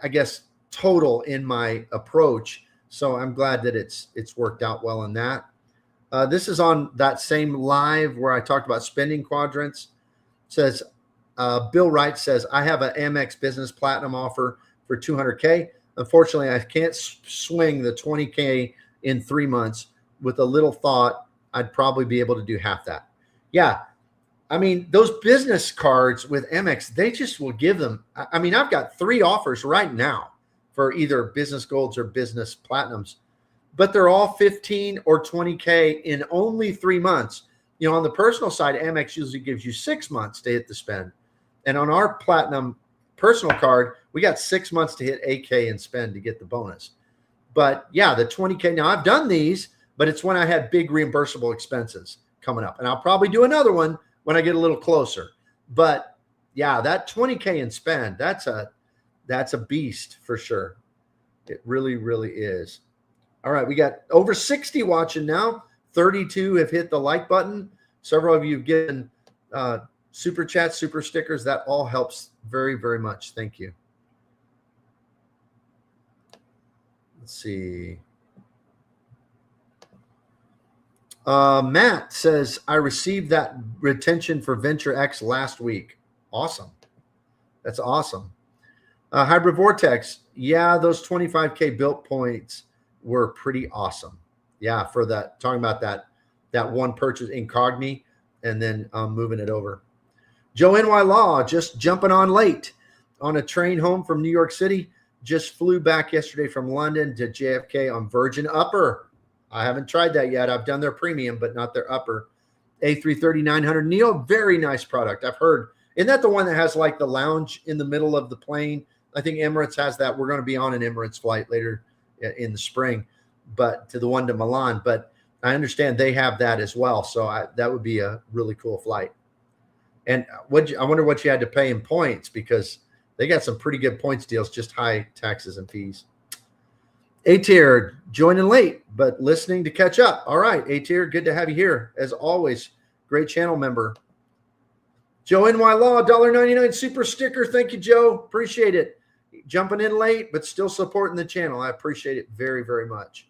I guess, total in my approach. So I'm glad that it's worked out well in that. This is on that same live where I talked about spending quadrants. It says, Bill Wright says, I have an Amex Business Platinum offer for $200K. Unfortunately, I can't swing the $20K in 3 months. With a little thought, I'd probably be able to do half that. Yeah. I mean, those business cards with Amex, they just will give them. I mean, I've got 3 offers right now for either business golds or business platinums, but they're all 15 or 20K in only 3 months. On the personal side, Amex usually gives you 6 months to hit the spend. And on our platinum personal card, we got 6 months to hit 8K and spend to get the bonus. But yeah, the 20K, now I've done these, but it's when I had big reimbursable expenses coming up. And I'll probably do another one when I get a little closer. But yeah, that 20K in spend, that's a beast for sure. It really, really is. All right, we got over 60 watching now. 32 have hit the like button. Several of you have given super chats, super stickers. That all helps very, very much. Thank you. Let's see. Matt says, I received that retention for Venture X last week. Awesome. That's awesome. Hybrid Vortex. Yeah, those 25K Bilt points were pretty awesome. Yeah, for that, talking about that one purchase incogni and then moving it over. Joe NY Law, just jumping on late on a train home from New York City. Just flew back yesterday from London to JFK on Virgin Upper. I haven't tried that yet. I've done their premium, but not their upper. A330-900 Neo, very nice product. I've heard. Isn't that the one that has like the lounge in the middle of the plane? I think Emirates has that. We're going to be on an Emirates flight later in the spring, but to the one to Milan. But I understand they have that as well. So that would be a really cool flight. And I wonder what you had to pay in points, because they got some pretty good points deals, just high taxes and fees. A-tier, joining late, but listening to catch up. All right, A-tier, good to have you here. As always, great channel member. Joe NY Law, $1.99 super sticker. Thank you, Joe. Appreciate it. Jumping in late, but still supporting the channel. I appreciate it very, very much.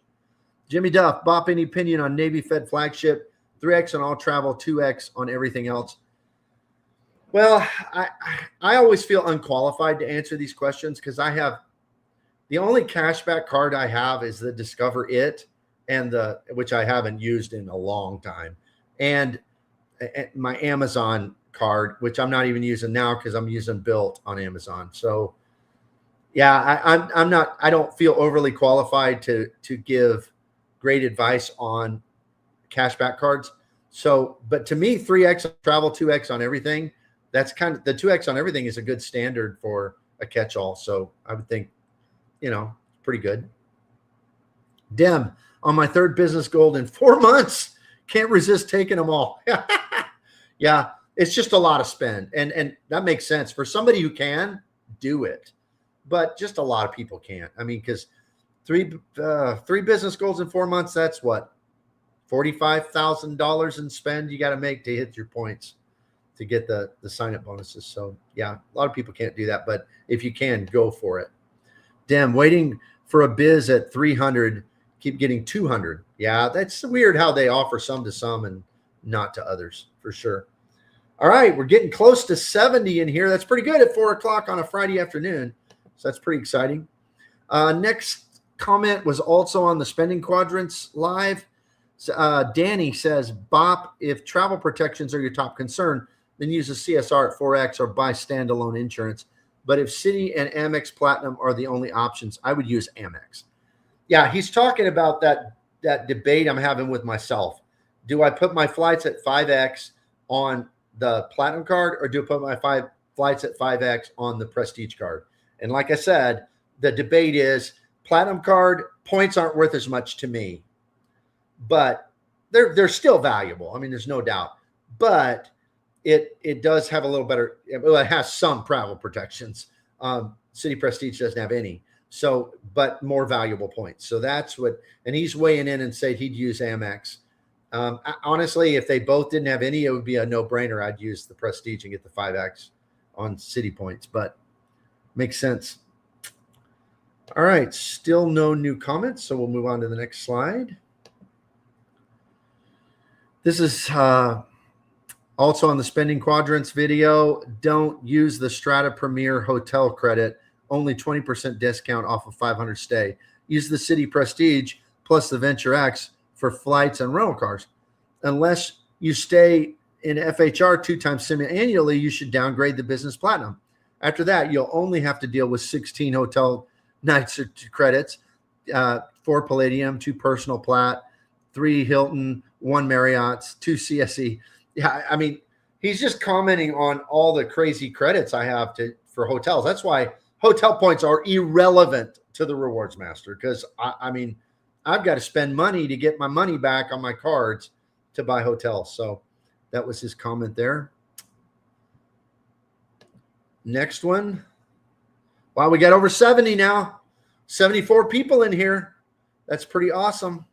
Jimmy Duff, Bop, any opinion on Navy Fed flagship? 3X on all travel, 2X on everything else. Well, I always feel unqualified to answer these questions because I have the only cashback card I have is the Discover It, and which I haven't used in a long time, and my Amazon card, which I'm not even using now because I'm using Bilt on Amazon. So yeah, I don't feel overly qualified to give great advice on cashback cards. So, but to me, 3X on travel, 2X on everything, that's kind of, the 2X on everything is a good standard for a catch-all. So I would think, pretty good. Dem, on my 3rd business gold in 4 months, can't resist taking them all. Yeah, it's just a lot of spend. And that makes sense. For somebody who can, do it. But just a lot of people can't. I mean, because three business goals in 4 months, that's what? $45,000 in spend you got to make to hit your points to get the sign-up bonuses. So, yeah, a lot of people can't do that. But if you can, go for it. Damn, waiting for a biz at 300, keep getting 200. Yeah, that's weird how they offer some to some and not to others, for sure. All right, we're getting close to 70 in here. That's pretty good at 4 o'clock on a Friday afternoon. So that's pretty exciting. Next comment was also on the spending quadrants live. Danny says, Bop, if travel protections are your top concern, then use a CSR at 4X or buy standalone insurance. But if Citi and Amex Platinum are the only options, I would use Amex. Yeah, he's talking about that debate I'm having with myself. Do I put my flights at 5X on the Platinum card, or do I put my flights at 5X on the Prestige card? And like I said, the debate is Platinum card points aren't worth as much to me, but they're still valuable. I mean, there's no doubt. But it does have a little better. Well, it has some travel protections. Citi Prestige doesn't have any. So, but more valuable points. So that's what. And he's weighing in and said he'd use Amex. Honestly, if they both didn't have any, it would be a no-brainer. I'd use the Prestige and get the 5X on Citi points, but makes sense. All right, still no new comments, so we'll move on to the next slide. This is also on the spending quadrants video. Don't use the Strata Premier hotel credit, only 20% discount off of 500 stay. Use the Citi Prestige plus the Venture X for flights and rental cars. Unless you stay in FHR 2 times semi-annually, you should downgrade the Business Platinum. After that, you'll only have to deal with 16 hotel nights credits, 4 Palladium, 2 Personal Plat, 3 Hilton, 1 Marriott's, 2 CSE. Yeah, I mean, he's just commenting on all the crazy credits I have for hotels. That's why hotel points are irrelevant to the Rewards Master, because I mean, I've got to spend money to get my money back on my cards to buy hotels. So that was his comment there. Next one. Wow, we got over 70 now. 74 people in here. That's pretty awesome.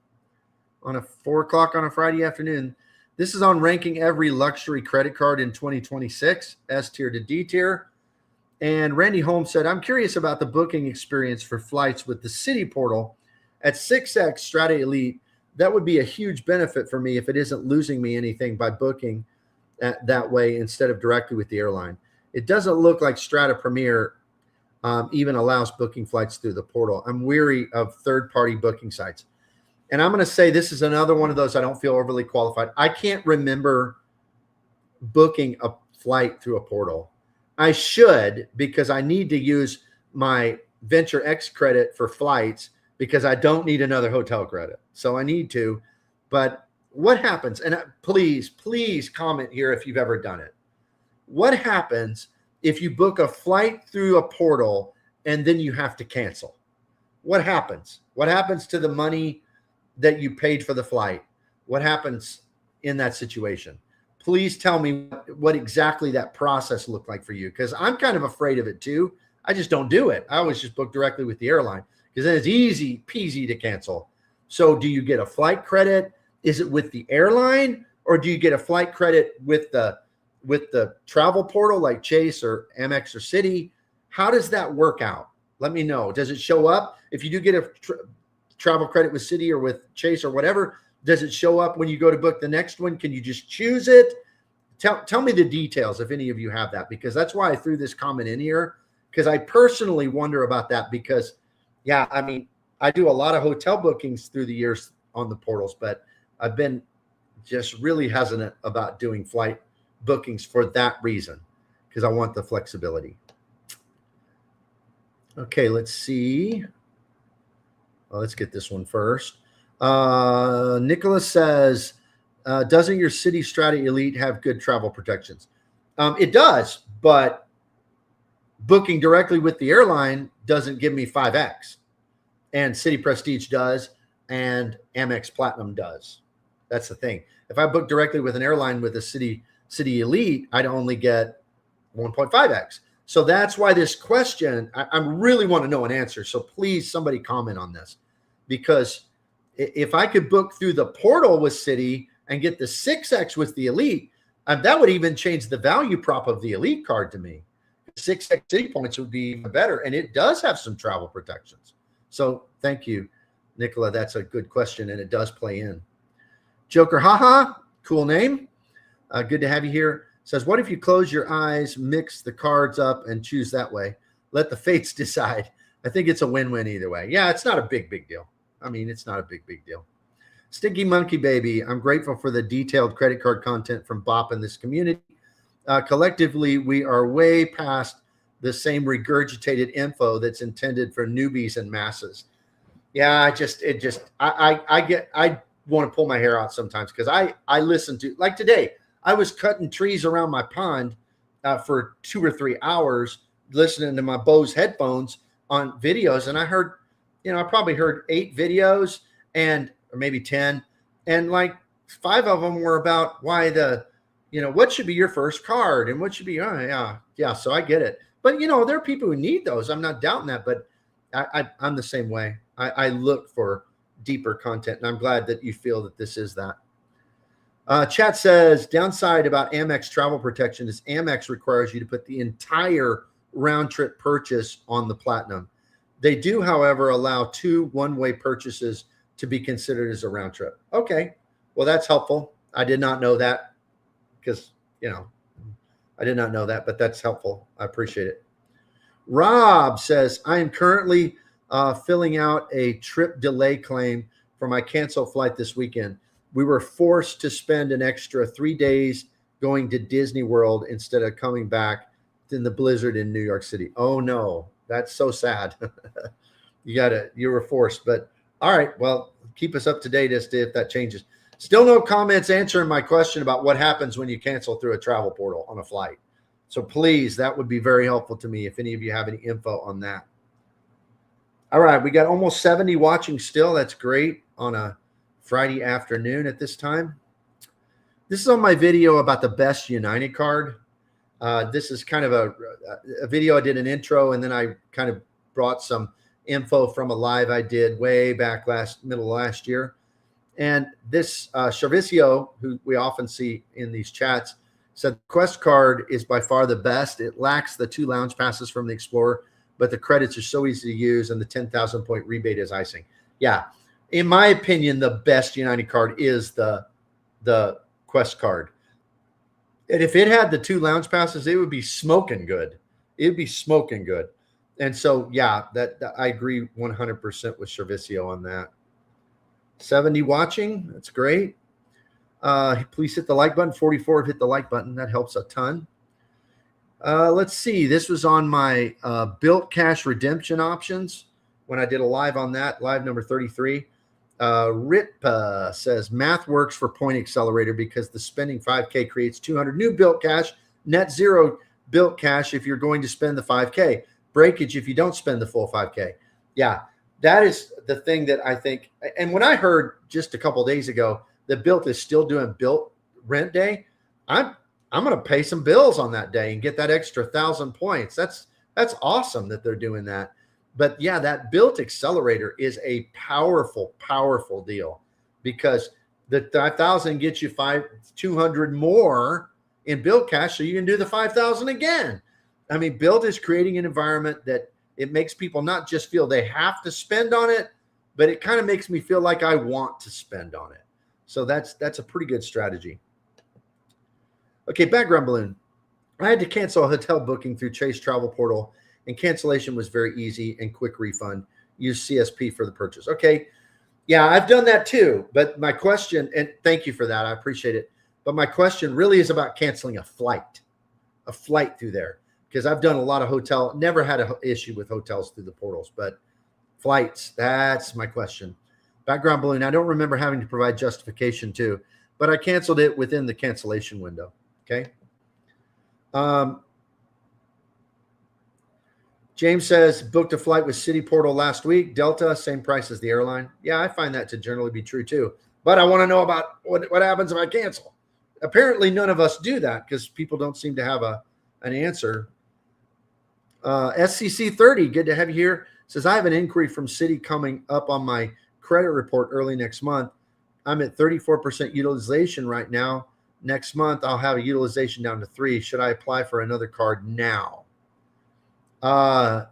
On a 4 o'clock on a Friday afternoon. This is on ranking every luxury credit card in 2026, S tier to D tier. And Randy Holmes said, I'm curious about the booking experience for flights with the Citi portal. At 6X Strata Elite, that would be a huge benefit for me if it isn't losing me anything by booking that way instead of directly with the airline. It doesn't look like Strata Premier even allows booking flights through the portal. I'm weary of third-party booking sites. And I'm going to say this is another one of those I don't feel overly qualified. I can't remember booking a flight through a portal. I should, because I need to use my Venture X credit for flights because I don't need another hotel credit. So I need to. But what happens? And please comment here if you've ever done it. What happens if you book a flight through a portal and then you have to cancel? What happens? What happens to the money that you paid for the flight? What happens in that situation? Please tell me what exactly that process looked like for you, because I'm kind of afraid of it too. I just don't do it. I always just book directly with the airline because then it's easy peasy to cancel. So do you get a flight credit? Is it with the airline, or do you get a flight credit with the travel portal like Chase or Amex or Citi? How does that work out? Let me know. Does it show up? If you do get a travel credit with Citi or with Chase or whatever, does it show up when you go to book the next one? Can you just choose it? Tell me the details if any of you have that, because that's why I threw this comment in here, because I personally wonder about that. Because, yeah, I mean, I do a lot of hotel bookings through the years on the portals, but I've been just really hesitant about doing flight bookings for that reason, because I want the flexibility. Okay, let's see. Well, let's get this one first. Nicholas says, doesn't your Citi Strata Elite have good travel protections? It does, but booking directly with the airline doesn't give me 5X. And Citi Prestige does, and Amex Platinum does. That's the thing. If I book directly with an airline with a Citi Elite, I'd only get 1.5X. So that's why this question, I really want to know an answer. So please, somebody comment on this, because if I could book through the portal with Citi and get the 6X with the Elite, that would even change the value prop of the Elite card to me. 6X Citi points would be even better. And it does have some travel protections. So thank you, Nicola. That's a good question, and it does play in. Joker, haha, cool name. Good to have you here. Says, what if you close your eyes, mix the cards up, and choose that way? Let the fates decide. I think it's a win-win either way. Yeah, it's not a big deal. I mean, it's not a big deal. Sticky Monkey Baby, I'm grateful for the detailed credit card content from Bop in this community. Collectively, we are way past the same regurgitated info that's intended for newbies and masses. Yeah, I want to pull my hair out sometimes because I listen to, like today, I was cutting trees around my pond for 2 or 3 hours listening to my Bose headphones on videos, and I heard, I probably heard 8 videos or maybe 10, and like 5 of them were about why what should be your first card and what should be, yeah. So I get it, but there are people who need those. I'm not doubting that, but I'm the same way. I look for deeper content, and I'm glad that you feel that this is that. Chat says, downside about Amex travel protection is Amex requires you to put the entire round trip purchase on the Platinum. They do, however, allow 2 one-way purchases to be considered as a round trip. Okay, well, that's helpful. I did not know that because, I did not know that, but that's helpful. I appreciate it. Rob says, I am currently filling out a trip delay claim for my canceled flight this weekend. We were forced to spend an extra 3 days going to Disney World instead of coming back in the blizzard in New York City. Oh no, that's so sad. You were forced, but all right. Well, keep us up to date as to if that changes. Still no comments answering my question about what happens when you cancel through a travel portal on a flight. So please, that would be very helpful to me if any of you have any info on that. All right, we got almost 70 watching still. That's great on a Friday afternoon at this time. This is on my video about the best United card. This is kind of a video. I did an intro, and then I kind of brought some info from a live I did way back middle of last year. And this Servicio, who we often see in these chats, said the Quest card is by far the best. It lacks the 2 lounge passes from the Explorer, but the credits are so easy to use, and the 10,000 point rebate is icing. Yeah, in my opinion, the best United card is the Quest card. And if it had the 2 lounge passes, it would be smoking good. It would be smoking good. And so, yeah, that I agree 100% with Servicio on that. 70 watching. That's great. Please hit the like button. 44 have hit the like button. That helps a ton. Let's see. This was on my Bilt cash redemption options when I did a live on that, live number 33. Ritpa says, math works for Point Accelerator because the spending 5K creates 200 new Bilt cash, net 0 Bilt cash if you're going to spend the 5K. Breakage if you don't spend the full 5K. Yeah, that is the thing that I think. And when I heard just a couple of days ago that Bilt is still doing Bilt rent day, I'm going to pay some bills on that day and get that extra 1,000 points. That's awesome that they're doing that. But yeah, that Bilt Accelerator is a powerful, powerful deal because the 5,000 gets you 200 more in Bilt cash, so you can do the 5,000 again. I mean, Bilt is creating an environment that it makes people not just feel they have to spend on it, but it kind of makes me feel like I want to spend on it. So that's a pretty good strategy. Okay, background balloon. I had to cancel a hotel booking through Chase Travel Portal, and cancellation was very easy and quick refund. Use CSP for the purchase. Okay, yeah, I've done that too. But my question, and thank you for that, I appreciate it. But my question really is about canceling a flight through there. Because I've done a lot of hotel, never had an issue with hotels through the portals, but flights, that's my question. Background balloon, I don't remember having to provide justification to, but I canceled it within the cancellation window, okay? James says, booked a flight with Citi Portal last week, Delta, same price as the airline. Yeah, I find that to generally be true too, but I want to know about what happens if I cancel. Apparently none of us do that because people don't seem to have an answer. SCC 30, good to have you here. Says, I have an inquiry from Citi coming up on my credit report early next month. I'm at 34% utilization right now. Next month, I'll have a utilization down to 3. Should I apply for another card now? Uh,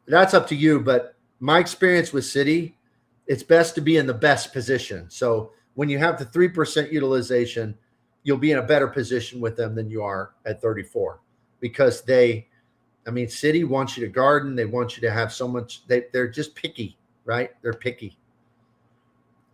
that's up to you. But my experience with Citi, it's best to be in the best position. So when you have the 3% utilization, you'll be in a better position with them than you are at 34, because Citi wants you to garden. They want you to have so much. They're just picky, right? They're picky.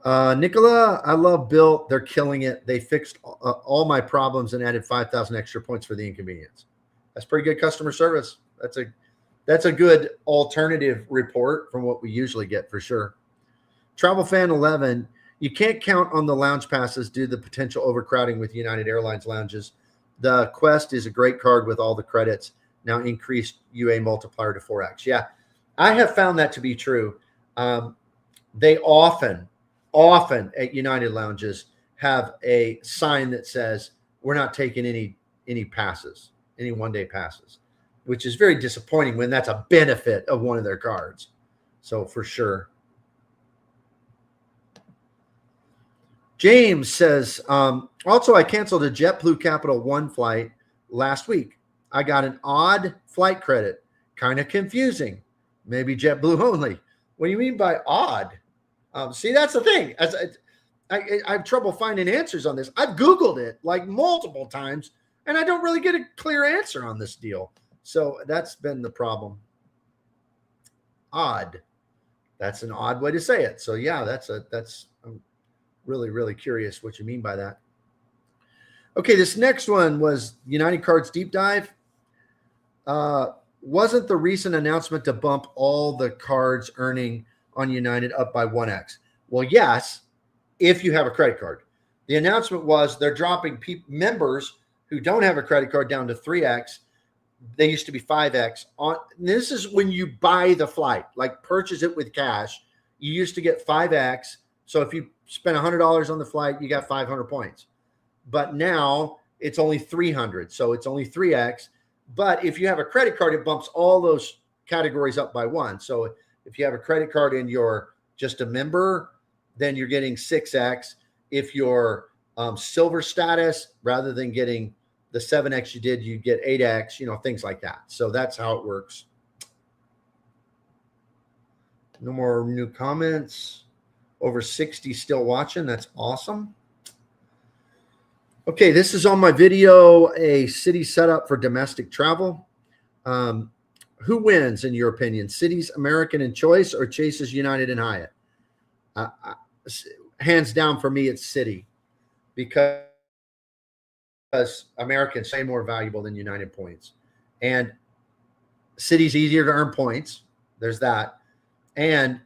Nicola, I love Bilt. They're killing it. They fixed all my problems and added 5,000 extra points for the inconvenience. That's pretty good customer service. That's a good alternative report from what we usually get, for sure. Travel Fan 11, you can't count on the lounge passes due to the potential overcrowding with United Airlines lounges. The Quest is a great card with all the credits. Now increased UA multiplier to 4x. Yeah, I have found that to be true. They often at United lounges have a sign that says, we're not taking any passes, any one-day passes, which is very disappointing when that's a benefit of one of their cards. So for sure. James says, also, I canceled a JetBlue Capital One flight last week. I got an odd flight credit. Kind of confusing. Maybe JetBlue only. What do you mean by odd? See, that's the thing. I have trouble finding answers on this. I've Googled it like multiple times, and I don't really get a clear answer on this deal. So that's been the problem. Odd. That's an odd way to say it. So yeah, I'm really, really curious what you mean by that. Okay, this next one was United Cards Deep Dive. Wasn't the recent announcement to bump all the cards earning on United up by 1x? Well, yes, if you have a credit card. The announcement was they're dropping members who don't have a credit card down to 3x. They used to be 5x. This is when you buy the flight, like purchase it with cash. You used to get 5x. So if you spend $100 on the flight, you got 500 points. But now it's only 300. So it's only 3x. But if you have a credit card, it bumps all those categories up by 1. So if you have a credit card and you're just a member, then you're getting 6x. If you're silver status, rather than getting the 7x you did, you get 8x, things like that. So that's how it works. No more new comments. Over 60 still watching. That's awesome. Okay, this is on my video, a Citi setup for domestic travel. Who wins, in your opinion? Citi's American and Choice or Chase's United and Hyatt? Hands down for me, it's Citi, because American's way more valuable than United points. And Citi's easier to earn points. There's that. And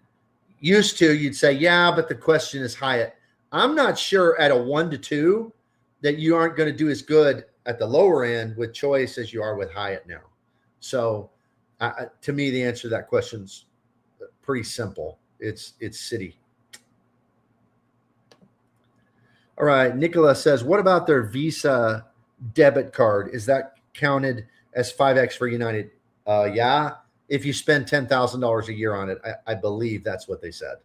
used to, you'd say, yeah, but the question is Hyatt. I'm not sure at a 1 to 2 that you aren't going to do as good at the lower end with Choice as you are with Hyatt now. So to me, the answer to that question's pretty simple. It's Citi. All right. Nicola says, what about their Visa debit card? Is that counted as 5x for United? Yeah. If you spend $10,000 a year on it, I believe that's what they said.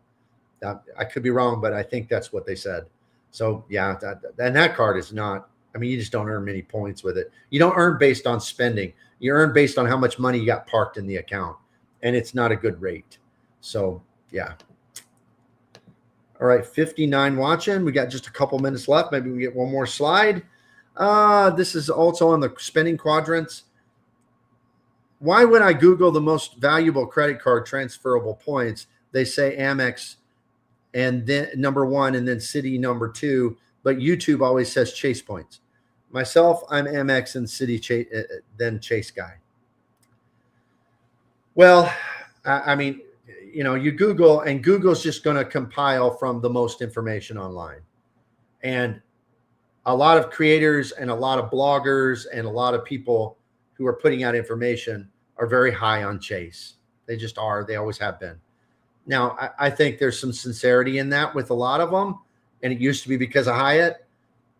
I could be wrong, but I think that's what they said. So yeah, and that card is not, you just don't earn many points with it. You don't earn based on spending. You earn based on how much money you got parked in the account, and it's not a good rate. So yeah. All right, 59 watching. We got just a couple minutes left. Maybe we get one more slide. This is also on the spending quadrants. Why, when I Google the most valuable credit card transferable points, they say Amex and then number 1 and then Citi number 2, but YouTube always says Chase points. Myself, I'm Amex and Citi then Chase guy. Well, you Google, and Google's just going to compile from the most information online. And a lot of creators and a lot of bloggers and a lot of people who are putting out information are very high on Chase. They just are. They always have been. Now, I think there's some sincerity in that with a lot of them, and it used to be because of Hyatt,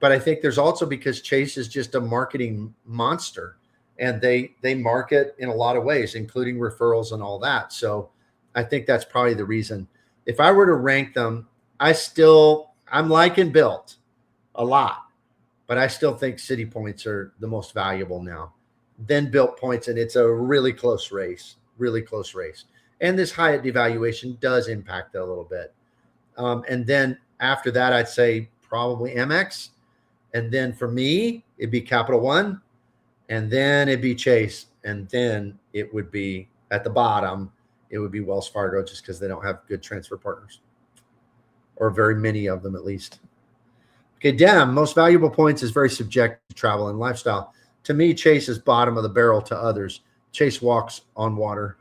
but I think there's also because Chase is just a marketing monster, and they market in a lot of ways, including referrals and all that. So I think that's probably the reason. If I were to rank them, I'm liking Bilt a lot, but I still think Citi points are the most valuable now. then Bilt points, and it's a really close race, really close race. And this Hyatt devaluation does impact it a little bit. And then after that, I'd say probably Amex. And then for me, it'd be Capital One. And then it'd be Chase. And then it would be at the bottom, it would be Wells Fargo, just because they don't have good transfer partners, or very many of them at least. Okay, Dem, most valuable points is very subjective to travel and lifestyle. To me, Chase is bottom of the barrel to others. Chase walks on water.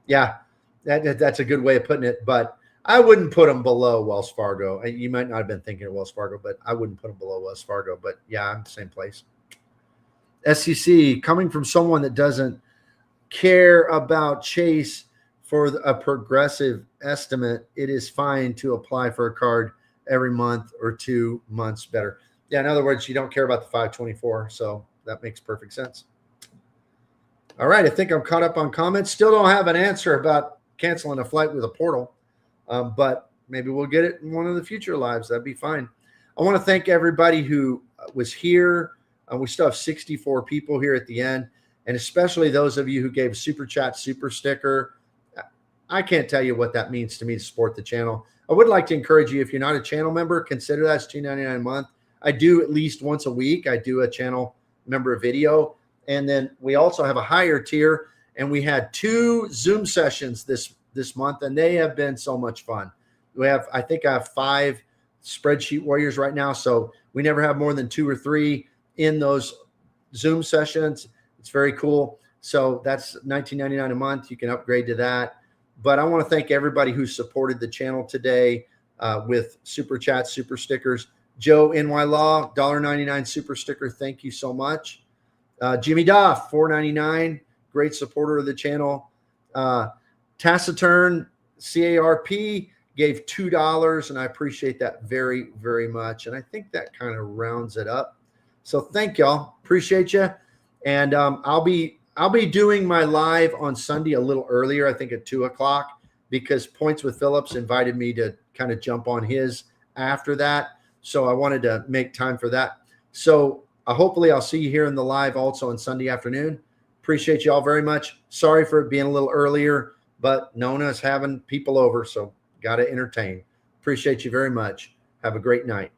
Yeah, that's a good way of putting it. But I wouldn't put them below Wells Fargo. You might not have been thinking of Wells Fargo, but I wouldn't put them below Wells Fargo. But yeah, I'm the same place. SEC, coming from someone that doesn't care about Chase for a progressive estimate, it is fine to apply for a card every month or 2 months better. Yeah, in other words, you don't care about the 524, so that makes perfect sense. All right, I think I'm caught up on comments. Still don't have an answer about canceling a flight with a portal, but maybe we'll get it in one of the future lives. That'd be fine. I want to thank everybody who was here. We still have 64 people here at the end, and especially those of you who gave Super Chat Super Sticker. I can't tell you what that means to me to support the channel. I would like to encourage you, if you're not a channel member, consider that. It's $2.99 a month. I do at least once a week. I do a channel member video. And then we also have a higher tier. And we had 2 Zoom sessions this month, and they have been so much fun. I think I have 5 spreadsheet warriors right now. So we never have more than 2 or 3 in those Zoom sessions. It's very cool. So that's $19.99 a month. You can upgrade to that. But I want to thank everybody who supported the channel today with Super Chat, Super Stickers. Joe NY Law, $1.99 Super Sticker. Thank you so much. Jimmy Duff, $4.99. Great supporter of the channel. Taciturn, CARP, gave $2, and I appreciate that very, very much. And I think that kind of rounds it up. So thank y'all. Appreciate you. And I'll be doing my live on Sunday a little earlier, I think at 2 o'clock, because Points with Phillips invited me to kind of jump on his after that. So I wanted to make time for that. So hopefully I'll see you here in the live also on Sunday afternoon. Appreciate you all very much. Sorry for it being a little earlier, but Nona is having people over, so got to entertain. Appreciate you very much. Have a great night.